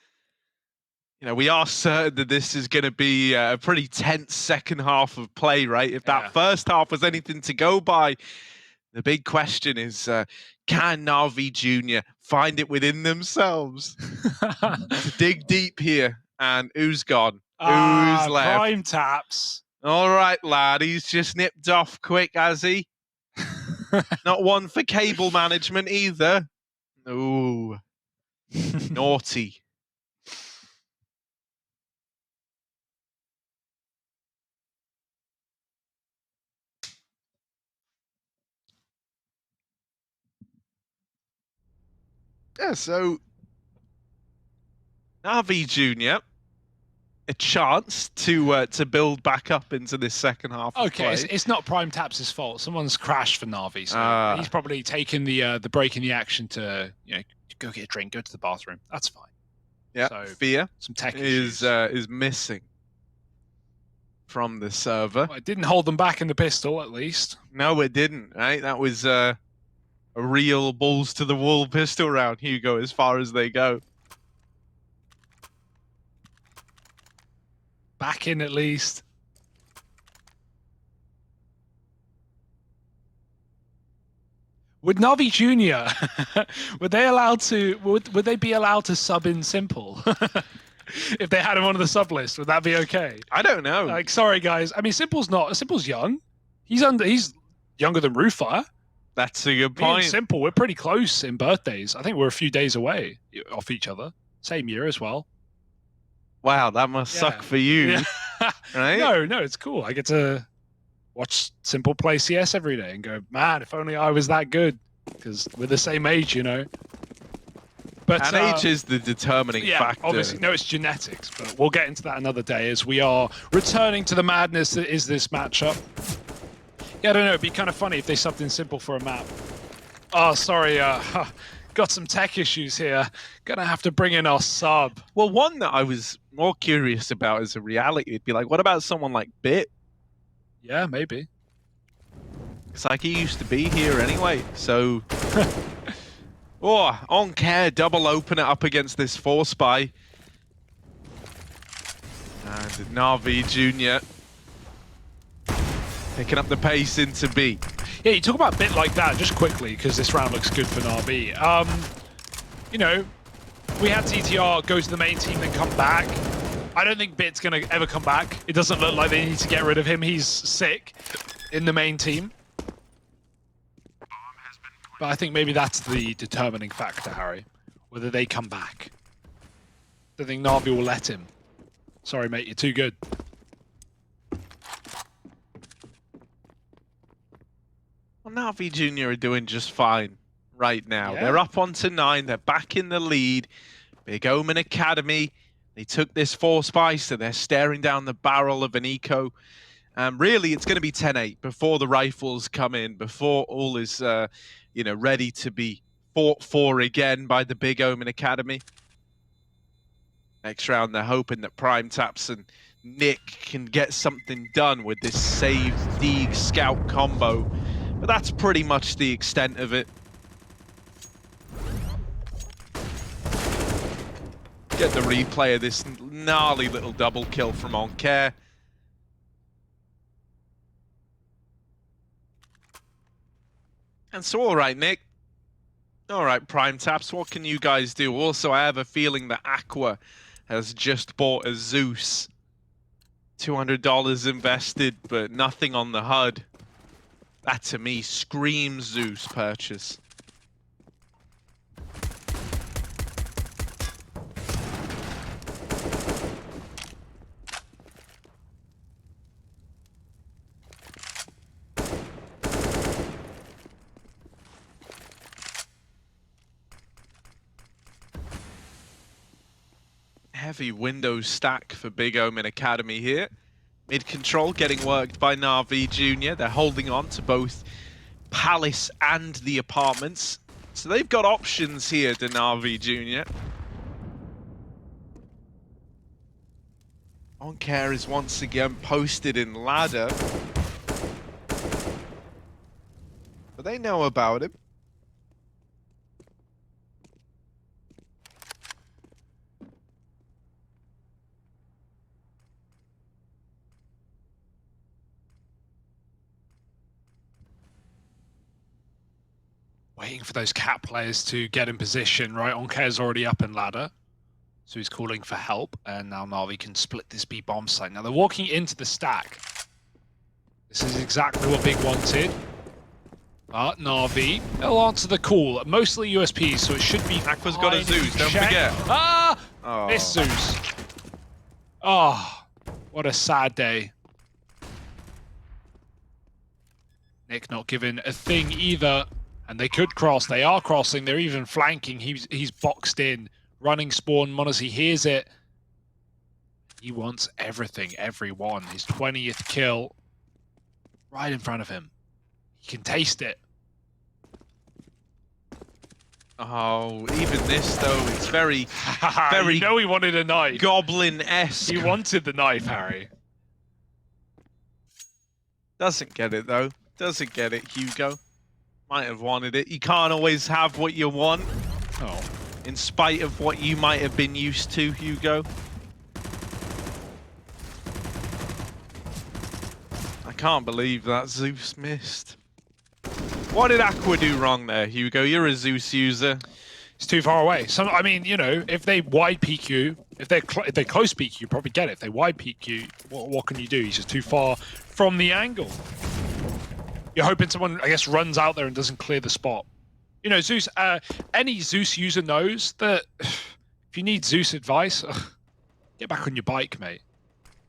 you know, we are certain that this is going to be a pretty tense second half of play, right? If that first half was anything to go by, the big question is, can NaVi Jr. find it within themselves to dig deep here? And who's gone? Who's left? Prime taps. All right, lad. He's just nipped off quick, has he? Not one for cable management either. Ooh. Naughty. Yeah, so NaVi Jr. a chance to build back up into this second half. Okay, it's not Prime Taps' fault. Someone's crashed for NaVi, so he's probably taken the break in the action to go get a drink, go to the bathroom. That's fine. Yeah, so, Fear some tech issues. is missing from the server. Well, it didn't hold them back in the pistol, at least. No, it didn't. Right, that was a real balls to the wall pistol round, Hugo, as far as they go. Back in at least. Would NaVi Jr. would they be allowed to sub in Simple? If they had him on the sub list, would that be okay? I don't know. Like, sorry guys. I mean, Simple's young. He's younger than Roofire. That's a good Me and point. Simple, we're pretty close in birthdays. I think we're a few days away off each other. Same year as well. Wow, that must suck for you. Yeah. Right? No, it's cool. I get to watch Simple play CS every day and go, man, if only I was that good. Because we're the same age, you know. But age is the determining factor. Obviously, no, it's genetics. But we'll get into that another day as we are returning to the madness that is this matchup. Yeah, I don't know. It'd be kind of funny if they subbed in Simple for a map. Oh, sorry. Got some tech issues here. Gonna have to bring in our sub. Well, one that I was more curious about as a reality would be like, what about someone like Bit? Yeah, maybe. It's like he used to be here anyway, so... Oh, on care, double open it up against this 4-spy. And NaVi Jr. picking up the pace into B. Yeah, you talk about a bit like that, just quickly, because this round looks good for NaVi. You know, we had TTR go to the main team and come back. I don't think Bit's going to ever come back. It doesn't look like they need to get rid of him. He's sick in the main team. But I think maybe that's the determining factor, Harry. Whether they come back. I don't think NaVi will let him. Sorry, mate, you're too good. Well, NaVi Jr. are doing just fine right now. Yeah. They're up onto 9. They're back in the lead. Big Omen Academy. They took this 4-spy, so they're staring down the barrel of an eco. Really, it's going to be 10-8 before the rifles come in, before all is, ready to be fought for again by the Big Omen Academy. Next round, they're hoping that Prime-Taps and Nick can get something done with this save Deeg scout combo, but that's pretty much the extent of it. Get the replay of this gnarly little double kill from Oncare. And so, all right, Nick. All right, Prime-Taps, what can you guys do? Also, I have a feeling that Aqua has just bought a Zeus. $200 invested, but nothing on the HUD. That, to me, screams Zeus purchase. Heavy Windows stack for Big Omen Academy here. Mid control getting worked by NaVi Jr. They're holding on to both Palace and the apartments. So they've got options here to NaVi Jr. Oncare is once again posted in ladder. But they know about him. Waiting for those cat players to get in position, right? Oncare's already up in ladder, so he's calling for help, and now NaVi can split this B bomb site. Now they're walking into the stack. This is exactly what Big wanted. But NaVi, they'll answer the call. Mostly USPs, so it should be Aqua's got a Zeus, don't Check. forget. Ah! Oh. Miss Zeus. Oh, what a sad day. Nick not given a thing either. And they could cross. They are crossing. They're even flanking. He's boxed in. Running spawn. mouz, hears it. He wants everything, everyone. His 20th kill right in front of him. He can taste it. Oh, even this though, it's very You know he wanted a knife. Goblin-esque. He wanted the knife, Harry. Doesn't get it though. Doesn't get it, Hugo. Might have wanted it. You can't always have what you want. Oh. In spite of what you might have been used to, Hugo. I can't believe that Zeus missed. What did Aqua do wrong there, Hugo? You're a Zeus user. It's too far away. I mean, you know, if they wide peek you, if they close peek you, probably get it. If they wide peek you, what can you do? He's just too far from the angle. You're hoping someone, I guess, runs out there and doesn't clear the spot. You know, Zeus, any Zeus user knows that if you need Zeus advice, get back on your bike, mate.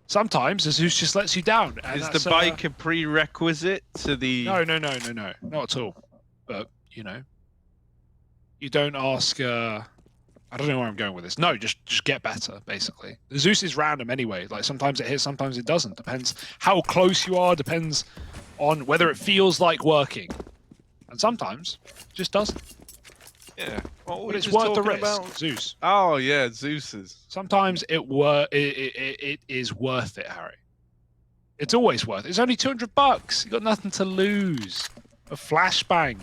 Sometimes the Zeus just lets you down. Is the bike a prerequisite to the... No, not at all. But, you know, you don't ask... I don't know where I'm going with this. No, just get better, basically. The Zeus is random anyway. Like, sometimes it hits, sometimes it doesn't. Depends how close you are, depends on whether it feels like working. And sometimes it just doesn't. Yeah. Well, But it's worth the risk. Zeus. Oh, yeah, Zeus's. Sometimes it is worth it, Harry. It's always worth it. It's only $200. You got nothing to lose. A flashbang.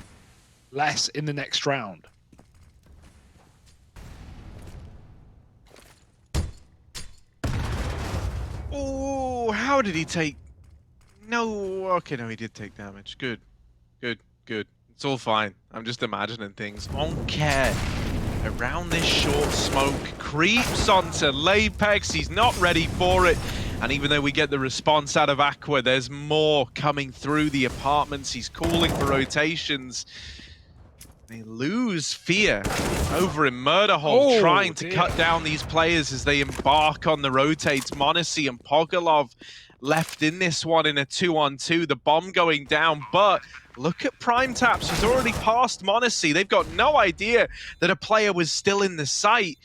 Less in the next round. Oh, how did he take... No, okay, no, he did take damage. Good, good, good. It's all fine. I'm just imagining things. Oncare around this short smoke, creeps onto Lapex. He's not ready for it. And even though we get the response out of Aqua, there's more coming through the apartments. He's calling for rotations. They lose Fear over in Murder Hole, trying to cut down these players as they embark on the rotates. mouz and Pogolov left in this one in a 2-on-2. The bomb going down, but look at Prime-Taps. He's already passed mouz. They've got no idea that a player was still in the site.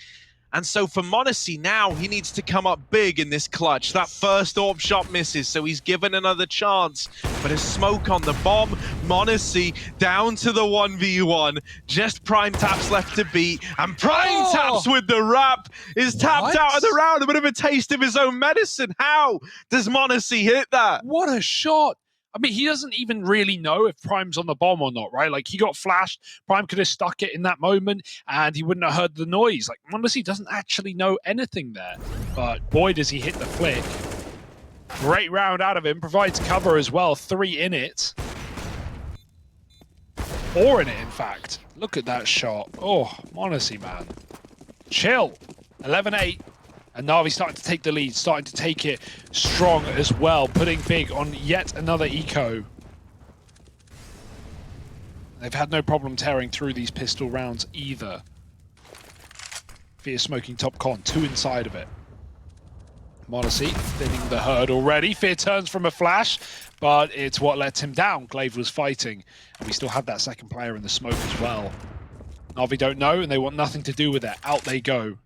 And so for monacy now, he needs to come up big in this clutch. That first AWP shot misses, so he's given another chance. But a smoke on the bomb, monacy down to the 1v1. Just Prime Taps left to beat, and Prime Taps with the wrap is tapped out of the round. A bit of a taste of his own medicine. How does monacy hit that? What a shot! I mean, he doesn't even really know if Prime's on the bomb or not, right? Like, he got flashed. Prime could have stuck it in that moment, and he wouldn't have heard the noise. Like, monacy doesn't actually know anything there. But boy, does he hit the flick. Great round out of him. Provides cover as well. 3 in it. 4 in it, in fact. Look at that shot. Oh, monacy, man. Chill. 11-8. And NaVi starting to take the lead, starting to take it strong as well, putting big on yet another eco. They've had no problem tearing through these pistol rounds either. Fear smoking top con, 2 inside of it. monacy thinning the herd already. Fear turns from a flash, but it's what lets him down. Glaive was fighting, and we still have that second player in the smoke as well. NaVi don't know, and they want nothing to do with it. Out they go.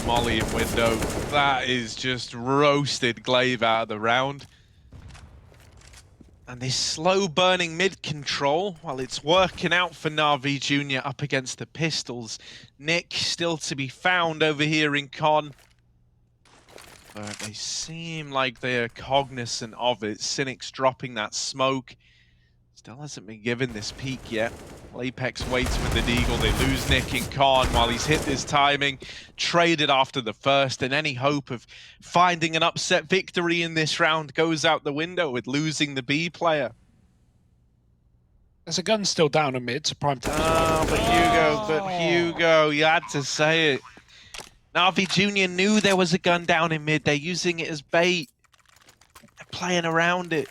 Molly in window. That is just roasted Glaive out of the round. And this slow burning mid control, while it's working out for NaVi Jr. up against the pistols. Nick still to be found over here in Con. But they seem like they're cognizant of it. Cynic's dropping that smoke. Still hasn't been given this peek yet. Well, Apex waits with the Deagle. They lose Nick in Con while he's hit this timing. Traded after the first, and any hope of finding an upset victory in this round goes out the window with losing the B player. There's a gun still down in mid, so Prime Taps. But Hugo, you had to say it. NaVi Jr. knew there was a gun down in mid. They're using it as bait. They're playing around it.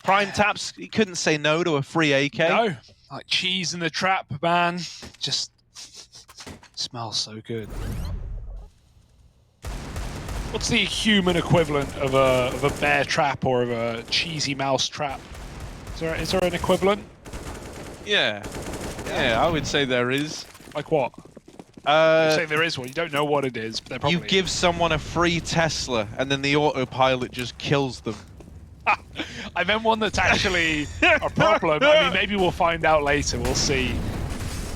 Prime Taps, he couldn't say no to a free AK. No, like cheese in the trap, man. Just smells so good. What's the human equivalent of a bear trap or of a cheesy mouse trap? Is there an equivalent? Yeah, I would say there is. Like what? You say there is one. You don't know what it is, but there probably You give someone a free Tesla, and then the autopilot just kills them. I meant one that's actually a problem. I mean, maybe we'll find out later. We'll see.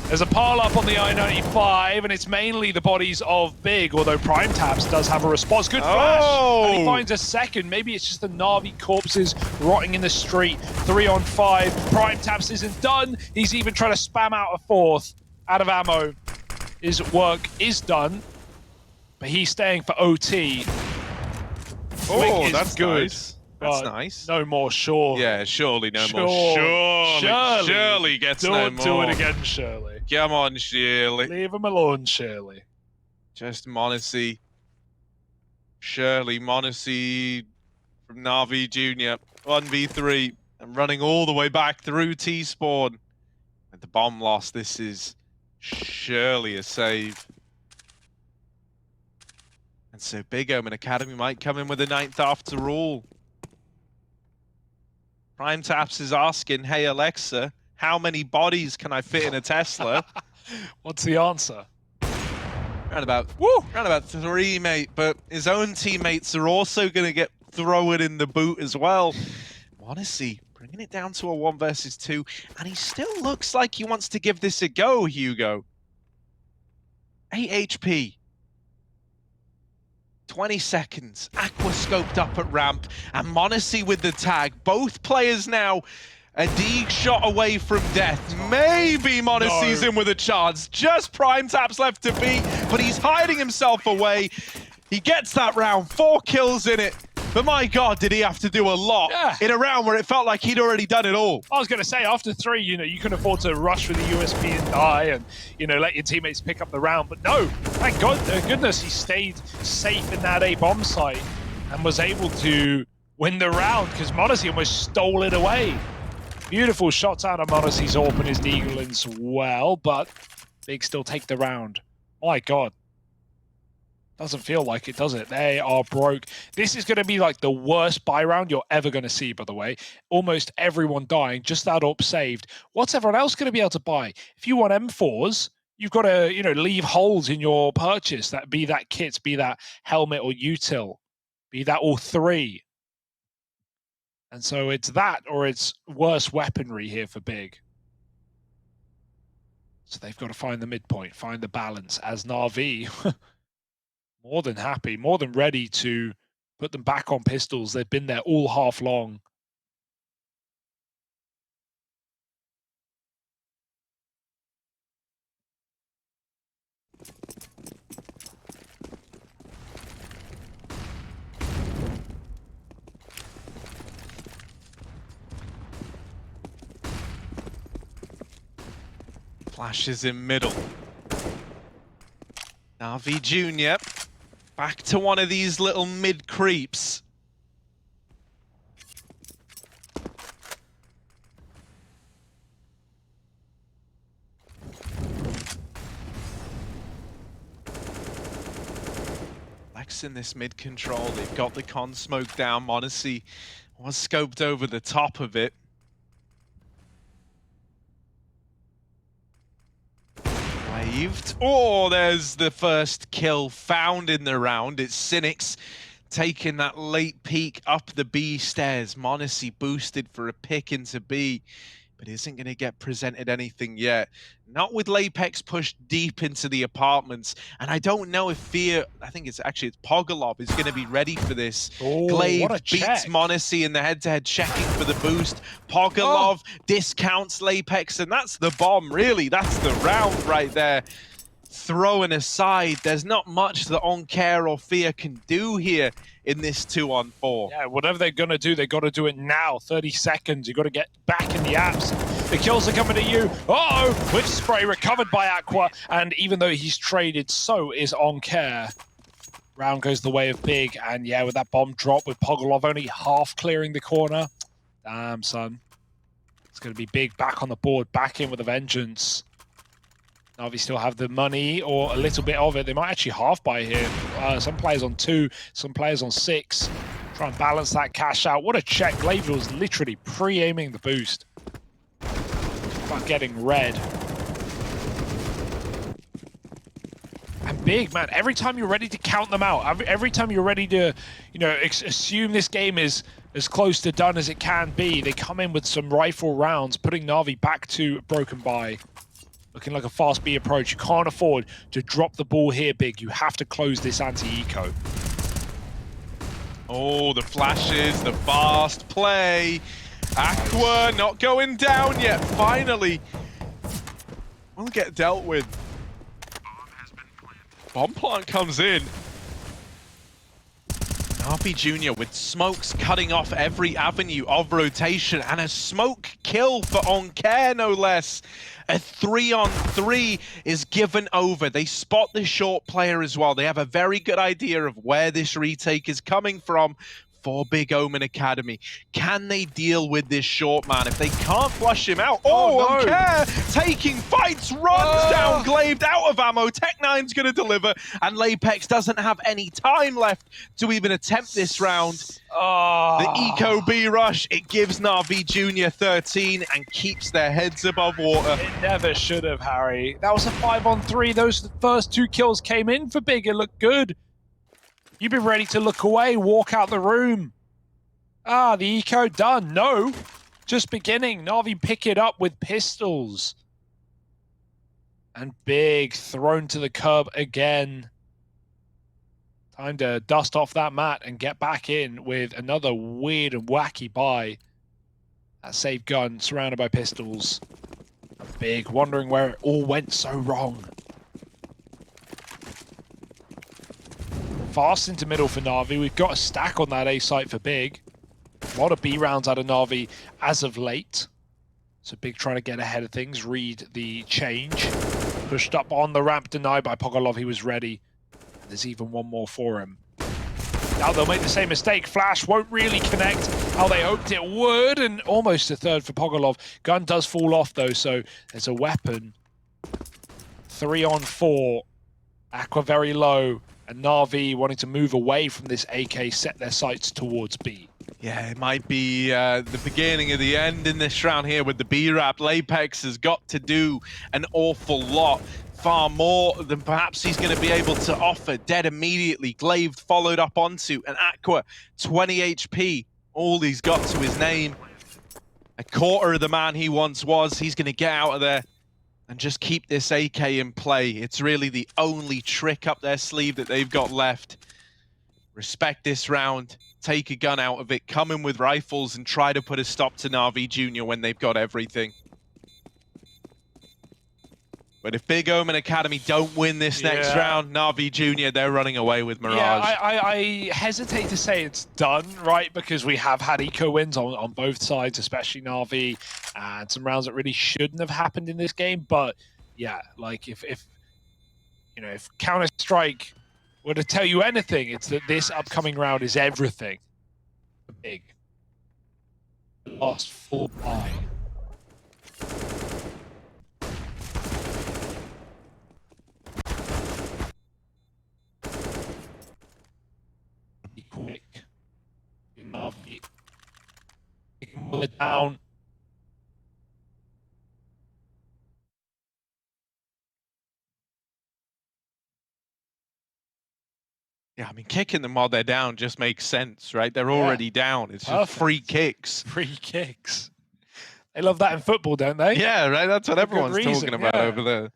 There's a pile up on the I-95, and it's mainly the bodies of Big, although Prime Taps does have a response. Good flash! And he finds a second. Maybe it's just the NaVi corpses rotting in the street. 3 on 5. Prime Taps isn't done. He's even trying to spam out a fourth. Out of ammo. His work is done, but he's staying for OT. Oh, that's good. Nice. That's nice. No more, sure. Yeah, surely no more. Surely gets no more. Don't do it again, Shirley. Come on, Shirley. Leave him alone, Shirley. Just monacy. Shirley, monacy from NaVi Jr. 1v3. And running all the way back through T-spawn. With the bomb loss, this is surely a save. And so Big Omen Academy might come in with a 9th after all. Prime Taps is asking, hey Alexa, how many bodies can I fit in a Tesla? What's the answer? Around about 3, mate. But his own teammates are also going to get thrown in the boot as well. monacy bringing it down to a 1 versus 2, and he still looks like he wants to give this a go, Hugo. 8 HP. 20 seconds, Aqua scoped up at ramp, and monacy with the tag. Both players now a Deeg shot away from death. Maybe monacy's in with a chance. Just Prime Taps left to beat, but he's hiding himself away. He gets that round, 4 kills in it. But my God, did he have to do a lot in a round where it felt like he'd already done it all. I was going to say, after 3, you can afford to rush for the USP and die and, let your teammates pick up the round. But no, thank goodness he stayed safe in that A bomb site and was able to win the round because monacy almost stole it away. Beautiful shots out of monacy's AWP and his Deagle as well, but Big still take the round. My God. Doesn't feel like it, does it? They are broke. This is going to be like the worst buy round you're ever going to see, by the way. Almost everyone dying, just that up saved. What's everyone else going to be able to buy? If you want M4s, you've got to, leave holes in your purchase. That be that kit, be that helmet or util, be that all three. And so it's that or it's worse weaponry here for Big. So they've got to find the midpoint, find the balance as NaVi. More than happy, more than ready to put them back on pistols. They've been there all half long. Flashes in middle. NaVi Jr. back to one of these little mid creeps. Lex in this mid control. They've got the con smoke down. mouz was scoped over the top of it. Waved. Oh, there's the first kill found in the round. It's Cynics taking that late peek up the B stairs. mouz boosted for a pick into B, but isn't going to get presented anything yet. Not with Lapex pushed deep into the apartments. And I don't know if I think it's Pogolov is going to be ready for this. Oh, Glaive what a beats check. mouz in the head-to-head checking for the boost. Pogolov discounts Lapex, and that's the bomb, really. That's the round right there. Throwing aside, there's not much that Oncare or FURIA can do here in this 2-on-4. Yeah, whatever they're going to do, they've got to do it now. 30 seconds. You've got to get back in the apps. The kills are coming to you. Uh-oh! Whiff spray recovered by Aqua. And even though he's traded, so is Oncare. Round goes the way of Big. And yeah, with that bomb drop with Pogolov only half clearing the corner. Damn, son. It's going to be Big back on the board, back in with a vengeance. NaVi still have the money or a little bit of it. They might actually half buy here. Some players on 2, some players on 6. Try and balance that cash out. What a check. Glaive was literally pre-aiming the boost. About getting red. And Big, man, every time you're ready to count them out, every time you're ready to, assume this game is as close to done as it can be, they come in with some rifle rounds, putting NaVi back to broken by. Looking like a fast B approach. You can't afford to drop the ball here, Big. You have to close this anti-eco. Oh, the flashes, the fast play. Aqua not going down yet. Finally, will get dealt with. Bomb plant comes in. NaVi Jr. with smokes cutting off every avenue of rotation and a smoke kill for Oncare, no less. A 3-on-3 is given over. They spot the short player as well. They have a very good idea of where this retake is coming from for Big Omen Academy. Can they deal with this short man? If they can't flush him out, Oncare taking fights, runs down, Glaive out of ammo. Tech9's going to deliver, and Lapex doesn't have any time left to even attempt this round. The Eco B rush, it gives NaVi Jr. 13 and keeps their heads above water. It never should have, Harry. That was a 5-on-3. Those first 2 kills came in for Big. It looked good. You've been ready to look away, walk out the room. The eco done. No, just beginning. NaVi pick it up with pistols. And Big thrown to the curb again. Time to dust off that mat and get back in with another weird and wacky buy. That safe gun surrounded by pistols. Big wondering where it all went so wrong. Fast into middle for NaVi. We've got a stack on that A site for Big. A lot of B rounds out of NaVi as of late. So Big trying to get ahead of things, read the change. Pushed up on the ramp, denied by Pogolov. He was ready. There's even one more for him. Now they'll make the same mistake. Flash won't really connect how they hoped it would, and almost a third for Pogolov. Gun does fall off though, so there's a weapon. 3-on-4. Aqua very low. and NaVi wanting to move away from this AK, set their sights towards B. Yeah, it might be the beginning of the end in this round here with the B-Rap. Apex has got to do an awful lot, far more than perhaps he's going to be able to offer. Dead immediately, Glaive followed up onto, and Aqua, 20 HP, all he's got to his name. A quarter of the man he once was. He's going to get out of there and just keep this AK in play. It's really the only trick up their sleeve that they've got left. Respect this round, take a gun out of it, come in with rifles and try to put a stop to NaVi Jr. when they've got everything. But if Big Omen Academy don't win this next round, NaVi Jr., they're running away with Mirage. Yeah, I hesitate to say it's done, right? Because we have had eco wins on both sides, especially NaVi, and some rounds that really shouldn't have happened in this game. But yeah, like if you know, if Counter-Strike were to tell you anything, it's that this upcoming round is everything. Big. Last full buy. Be quick. NaVi. You can pull it down. Yeah, I mean, kicking them while they're down just makes sense, right? They're already down. It's just free kicks. Free kicks. They love that in football, don't they? Yeah, right? That's what everyone's talking about over there.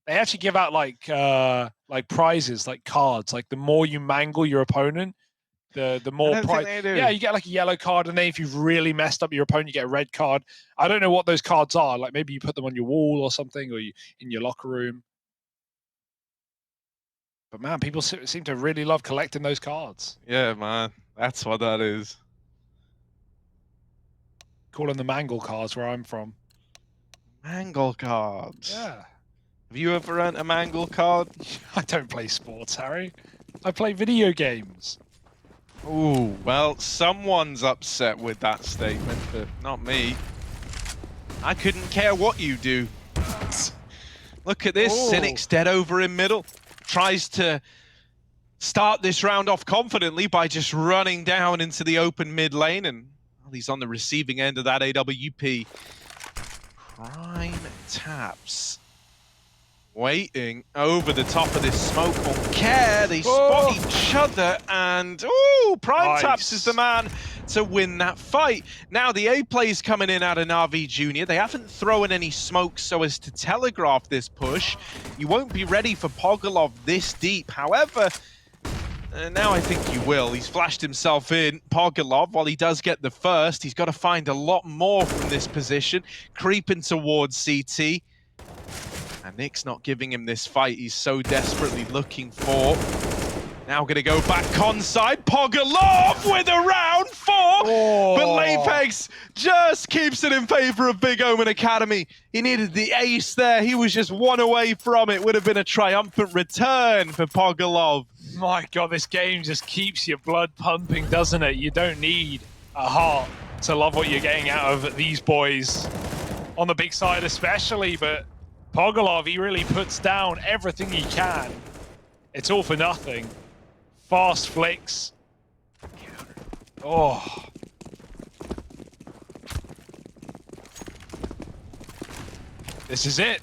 They actually give out like prizes, like cards. Like the more you mangle your opponent, the more prize. Yeah, you get like a yellow card, and then if you've really messed up your opponent, you get a red card. I don't know what those cards are. Like maybe you put them on your wall or something, or in your locker room. But man, people seem to really love collecting those cards. Yeah, man. That's what that is. Call them the mangle cards where I'm from. Mangle cards. Yeah. Have you ever earned a mangle card? I don't play sports, Harry. I play video games. Ooh, well, someone's upset with that statement, but not me. I couldn't care what you do. Look at this. Cynic's dead over in middle. Tries to start this round off confidently by just running down into the open mid lane, and well, he's on the receiving end of that AWP. Prime taps. Waiting over the top of this smoke on care. They spot each other, and Prime Taps is the man to win that fight. Now the A play's coming in out of NaVi Jr. They haven't thrown any smoke so as to telegraph this push. You won't be ready for Pogolov this deep. However, now I think you will. He's flashed himself in. Pogolov, while he does get the first, he's got to find a lot more from this position. Creeping towards CT. And Nick's not giving him this fight he's so desperately looking for. Now going to go back con side. Pogolov with a round 4. But Lapex just keeps it in favor of Big Omen Academy. He needed the ace there. He was just one away from it. Would have been a triumphant return for Pogolov. My God, this game just keeps your blood pumping, doesn't it? You don't need a heart to love what you're getting out of these boys. On the big side especially, but Pogolov, he really puts down everything he can. It's all for nothing. Fast flicks. Oh. This is it.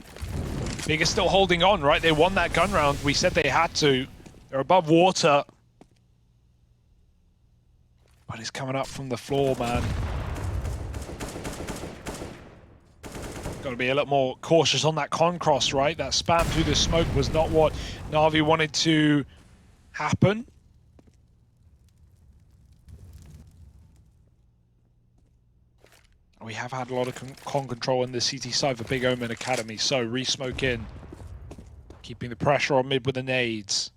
Big is still holding on, right? They won that gun round. We said they had to. They're above water. But it's coming up from the floor, man. Got to be a little more cautious on that con cross, right? That spam through the smoke was not what NaVi wanted to happen. We have had a lot of con control in the CT side for Big Omen Academy, so re-smoke in. Keeping the pressure on mid with the nades.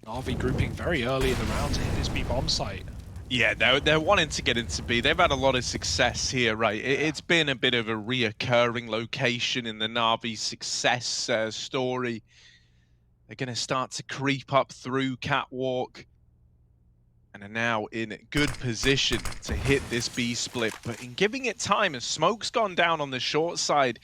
NaVi grouping very early in the round to hit this B bomb site. Yeah, they're wanting to get into B. They've had a lot of success here, right? It's been a bit of a reoccurring location in the NaVi success story. They're going to start to creep up through Catwalk and are now in good position to hit this B split. But in giving it time, as smoke's gone down on the short side,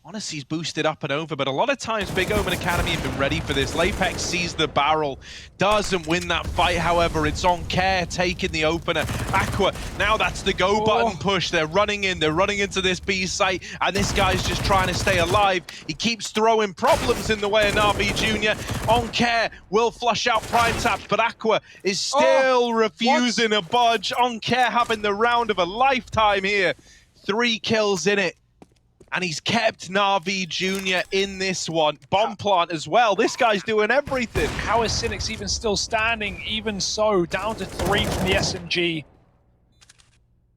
Honestly's boosted up and over, but a lot of times Big Omen Academy have been ready for this. Lapex sees the barrel, doesn't win that fight, however. It's on Care taking the opener. Aqua, now that's the go button push. They're running into this B site, and this guy's just trying to stay alive. He keeps throwing problems in the way of NaVi Jr. On Care will flush out Prime Taps, but Aqua is still refusing a budge. On Care having the round of a lifetime here. 3 kills in it. And he's kept NaVi Jr. in this one. Bomb plant as well. This guy's doing everything. How is Cynics even still standing? Even so, down to 3 from the SMG.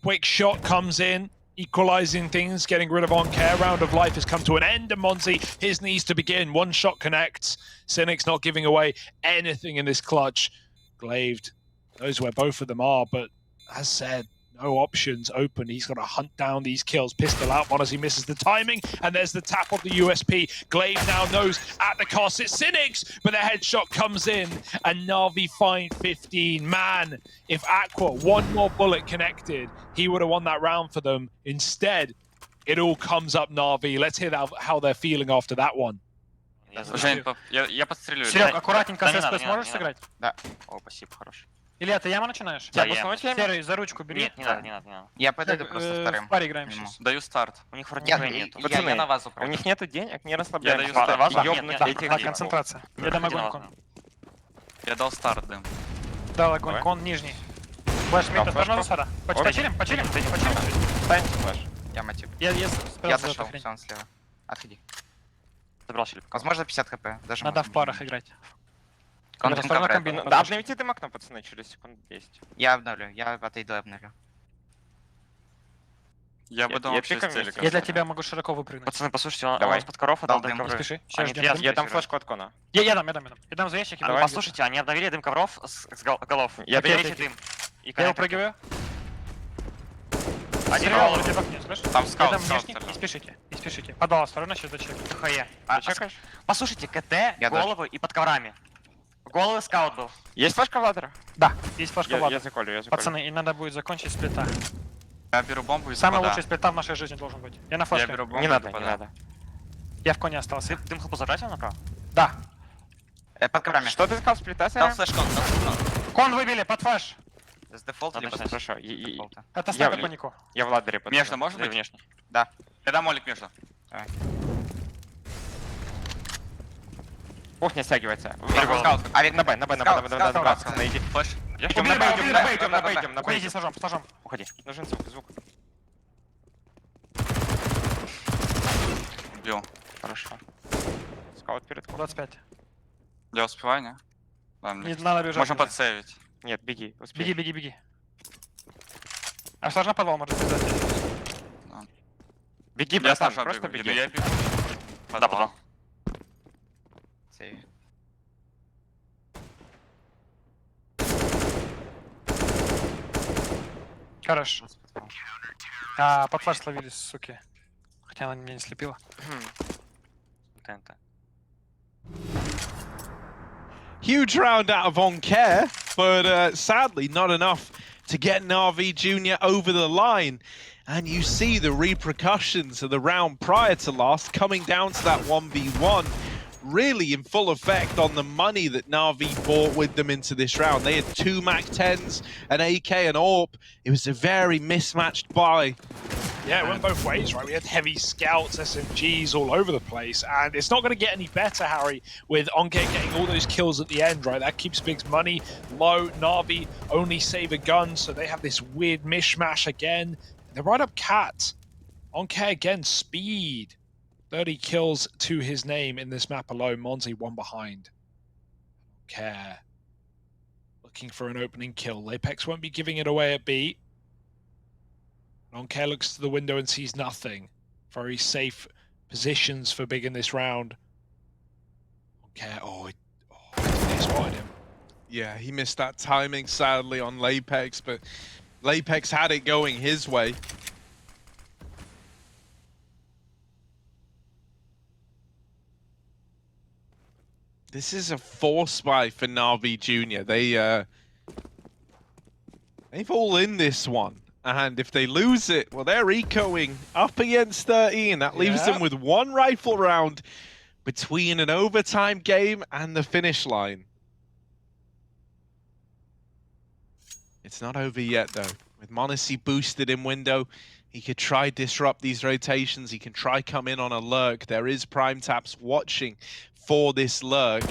Quick shot comes in, equalizing things, getting rid of On Care. Round of life has come to an end, and mouz, his needs to begin. One shot connects. Cynics not giving away anything in this clutch. Glaved knows where both of them are, but as said, no options open. He's got to hunt down these kills. Pistol out on as he misses the timing. And there's the tap of the USP. Glaive now knows at the cost it's Cynics, but the headshot comes in and NaVi find 15. Man, if Aqua, one more bullet connected, he would have won that round for them. Instead, it all comes up NaVi. Let's hear how they're feeling after that one. Жень, я подстрелю. Серег, аккуратненько с СП сможешь сыграть? Да. О, спасибо, хороший. Илья, ты яму начинаешь? Да, Серый, за ручку бери. Нет, не надо, не надо, не надо. Я подойду просто вторым. В паре играем сейчас. Даю старт. У них вроде бы нету. Я на вас У упрямлю. них нету денег, не Я расслабляемся. даю старт. Важно Ёбнуть ёбнуть Да, этих да, диков. концентрация. Я дам огонь кон. Я дал старт, Дэм. Дал огонь Давай. кон нижний. Флэш мид, осторожно засада. Почилим? Стань, флэш. Я мотив. Я Я спрятал за эту зашел, хрень. все, он слева. Отходи. Забрал щель. Возможно, 50 хп. Даже Надо можно. в парах играть. Контент Осторожно, ковряет. комбину. Да, обновите дым окно, пацаны, через секунд 10. Я обновлю, я отойду и обновлю. Я бы дал я вообще пикаю с вместе. телека. Я для тебя могу широко выпрыгнуть. Пацаны, послушайте, он Давай. из-под коров Дал отдал дым дым. ковры. Спеши. Они- Сейчас ждем. Я дам флешку от кона. Я дам. Я дам за ящик. Давай. Послушайте, они обновили дым ковров с голов. Я Берите окей. дым. И Я коннектор. упрыгиваю. Один Серега, голов. ты бахнешь, слышь? Там Я скаут, дам скаут внешний. стрелял. Не спешите. Подал, осторожно, сейчас зачекаю. ХЕ. Ты А чекаешь? Послушайте, КТ, Я головы и под коврами. Головы скаут был. Есть флешка Владера? Да, есть флешка Я Влада. заколю, я заколю. Пацаны, и надо будет закончить сплита. Я беру бомбу из Самый пода. лучший сплита в нашей жизни должен быть. Я на Я флешке. беру бомбу Не из надо, не пода. надо. Я в коне остался. Ты дым хлопу затратил направо? Да. Под коврами. Что ты сказал, сплита, Дал Саря? флешкон, дал флешкон. Кон выбили под флеш. С дефолта либо Однозначно. с Хорошо, дефолта. Это Я снайпер в- по нику. я в ладере подойду. Между может Или быть? внешний? Да. Я дам молик между. Кухня стягивается. Скаут. Авик На Б, на Б, на Б, на Б, на Б, на Б, пацаны, иди. Флэш. Идем на Б, идем на Б, идем на Б, идем на Б. Уходите с ножом, с ножом. Уходи. Нужен звук. Бил. Хорошо. Скаут перед кухней. 25. Я успеваю, не? Ладно, Не надо бежать. можно уже. подсейвить. Нет, беги, успей. Беги. А сложно подвал может связать. Беги, Я братан, сначала просто бегу. беги. Я бегу. Да, подвал. Сейв. Хорош. А, под флеш словили, суки. Хотя она меня не слепила. ТНТ. Huge round out of On Care, but sadly not enough to get NaVi Jr. over the line. And you see the repercussions of the round prior to last coming down to that 1v1, really in full effect on the money that NaVi brought with them into this round. They had 2 MAC-10s, an AK, an AWP. It was a very mismatched buy. Yeah, it went both ways, right? We had heavy scouts, SMGs all over the place, and it's not going to get any better, Harry, with Onke getting all those kills at the end, right? That keeps Big's money low. NaVi only save a gun, so they have this weird mishmash again. They're right up Cat. Onke again, speed. 30 kills to his name in this map alone. mouz one behind. Care. Looking for an opening kill. Apex won't be giving it away at B. Onke looks to the window and sees nothing. Very safe positions for Big in this round. Onke, they spotted him. Yeah, he missed that timing, sadly, on Lapex, but Lapex had it going his way. This is a force buy for NaVi Jr. They've all in this one. And if they lose it, well, they're ecoing up against 13. That leaves them with one rifle round between an overtime game and the finish line. It's not over yet, though. With monacy boosted in window, he could try disrupt these rotations. He can try come in on a lurk. There is Prime Taps watching for this lurk.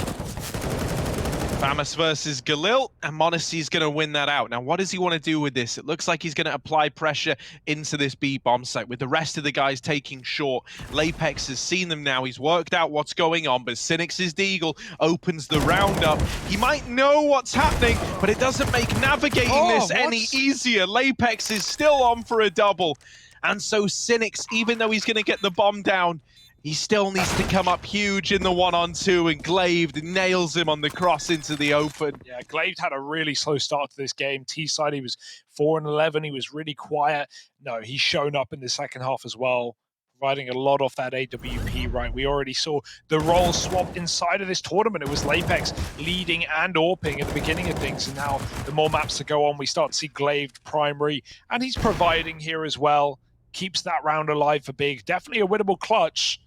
Famas versus Galil, and monacy's going to win that out. Now, what does he want to do with this? It looks like he's going to apply pressure into this B bomb site with the rest of the guys taking short. Lapex has seen them now. He's worked out what's going on, but Cynics' Deagle opens the round up. He might know what's happening, but it doesn't make navigating this any easier. Lapex is still on for a double. And so Cynics, even though he's going to get the bomb down, he still needs to come up huge in the 1-on-2, and Glaive nails him on the cross into the open. Yeah, Glaive had a really slow start to this game. T-side, he was 4-11. He was really quiet. No, he's shown up in the second half as well, providing a lot off that AWP, right? We already saw the role swap inside of this tournament. It was Lapex leading and AWPing at the beginning of things, and now the more maps to go on, we start to see Glaive primary, and he's providing here as well. Keeps that round alive for Big. Definitely a winnable clutch.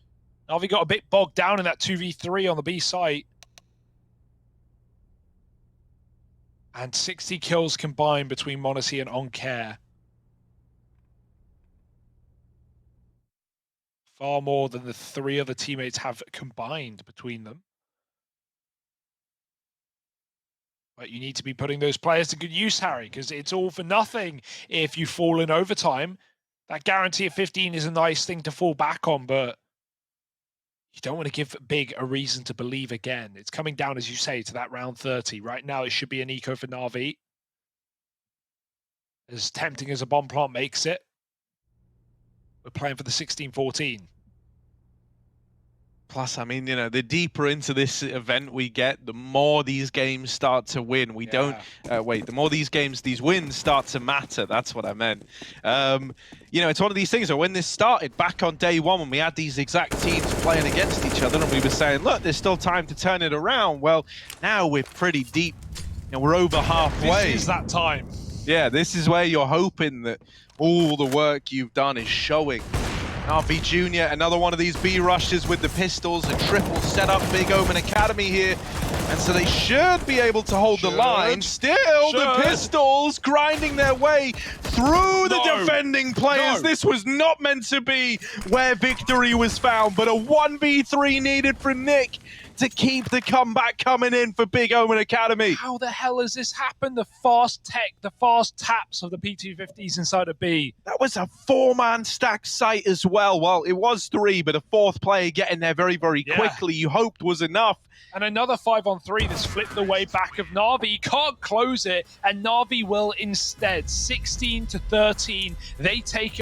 NaVi got a bit bogged down in that 2v3 on the B site. And 60 kills combined between monacy and OnCare. Far more than the 3 other teammates have combined between them. But you need to be putting those players to good use, Harry, because it's all for nothing if you fall in overtime. That guarantee of 15 is a nice thing to fall back on, but you don't want to give Big a reason to believe again. It's coming down, as you say, to that round 30. Right now, it should be an eco for NaVi. As tempting as a bomb plant makes it, we're playing for the 16-14. Plus, I mean, you know, the deeper into this event we get, the more these games start to win. We don't, the more these games, these wins start to matter. That's what I meant. You know, it's one of these things that when this started back on day one, when we had these exact teams playing against each other, and we were saying, look, there's still time to turn it around. Well, now we're pretty deep. You know, we're over halfway. This is that time. Yeah, this is where you're hoping that all the work you've done is showing. NaVi Jr., another one of these B rushes with the pistols, a triple setup, Big Omen Academy here. And so they should be able to hold the line. Still, the pistols grinding their way through the defending players. This was not meant to be where victory was found, but a 1v3 needed from Nick to keep the comeback coming in for Big Omen Academy. How the hell has this happened? The fast tech, the fast taps of the P250s inside of B. That was a 4-man stack site as well. Well, it was 3, but a 4th player getting there very, very quickly, you hoped was enough. And another 5-on-3 that's flipped the way back of NaVi. Can't close it, and NaVi will instead. 16-13, they take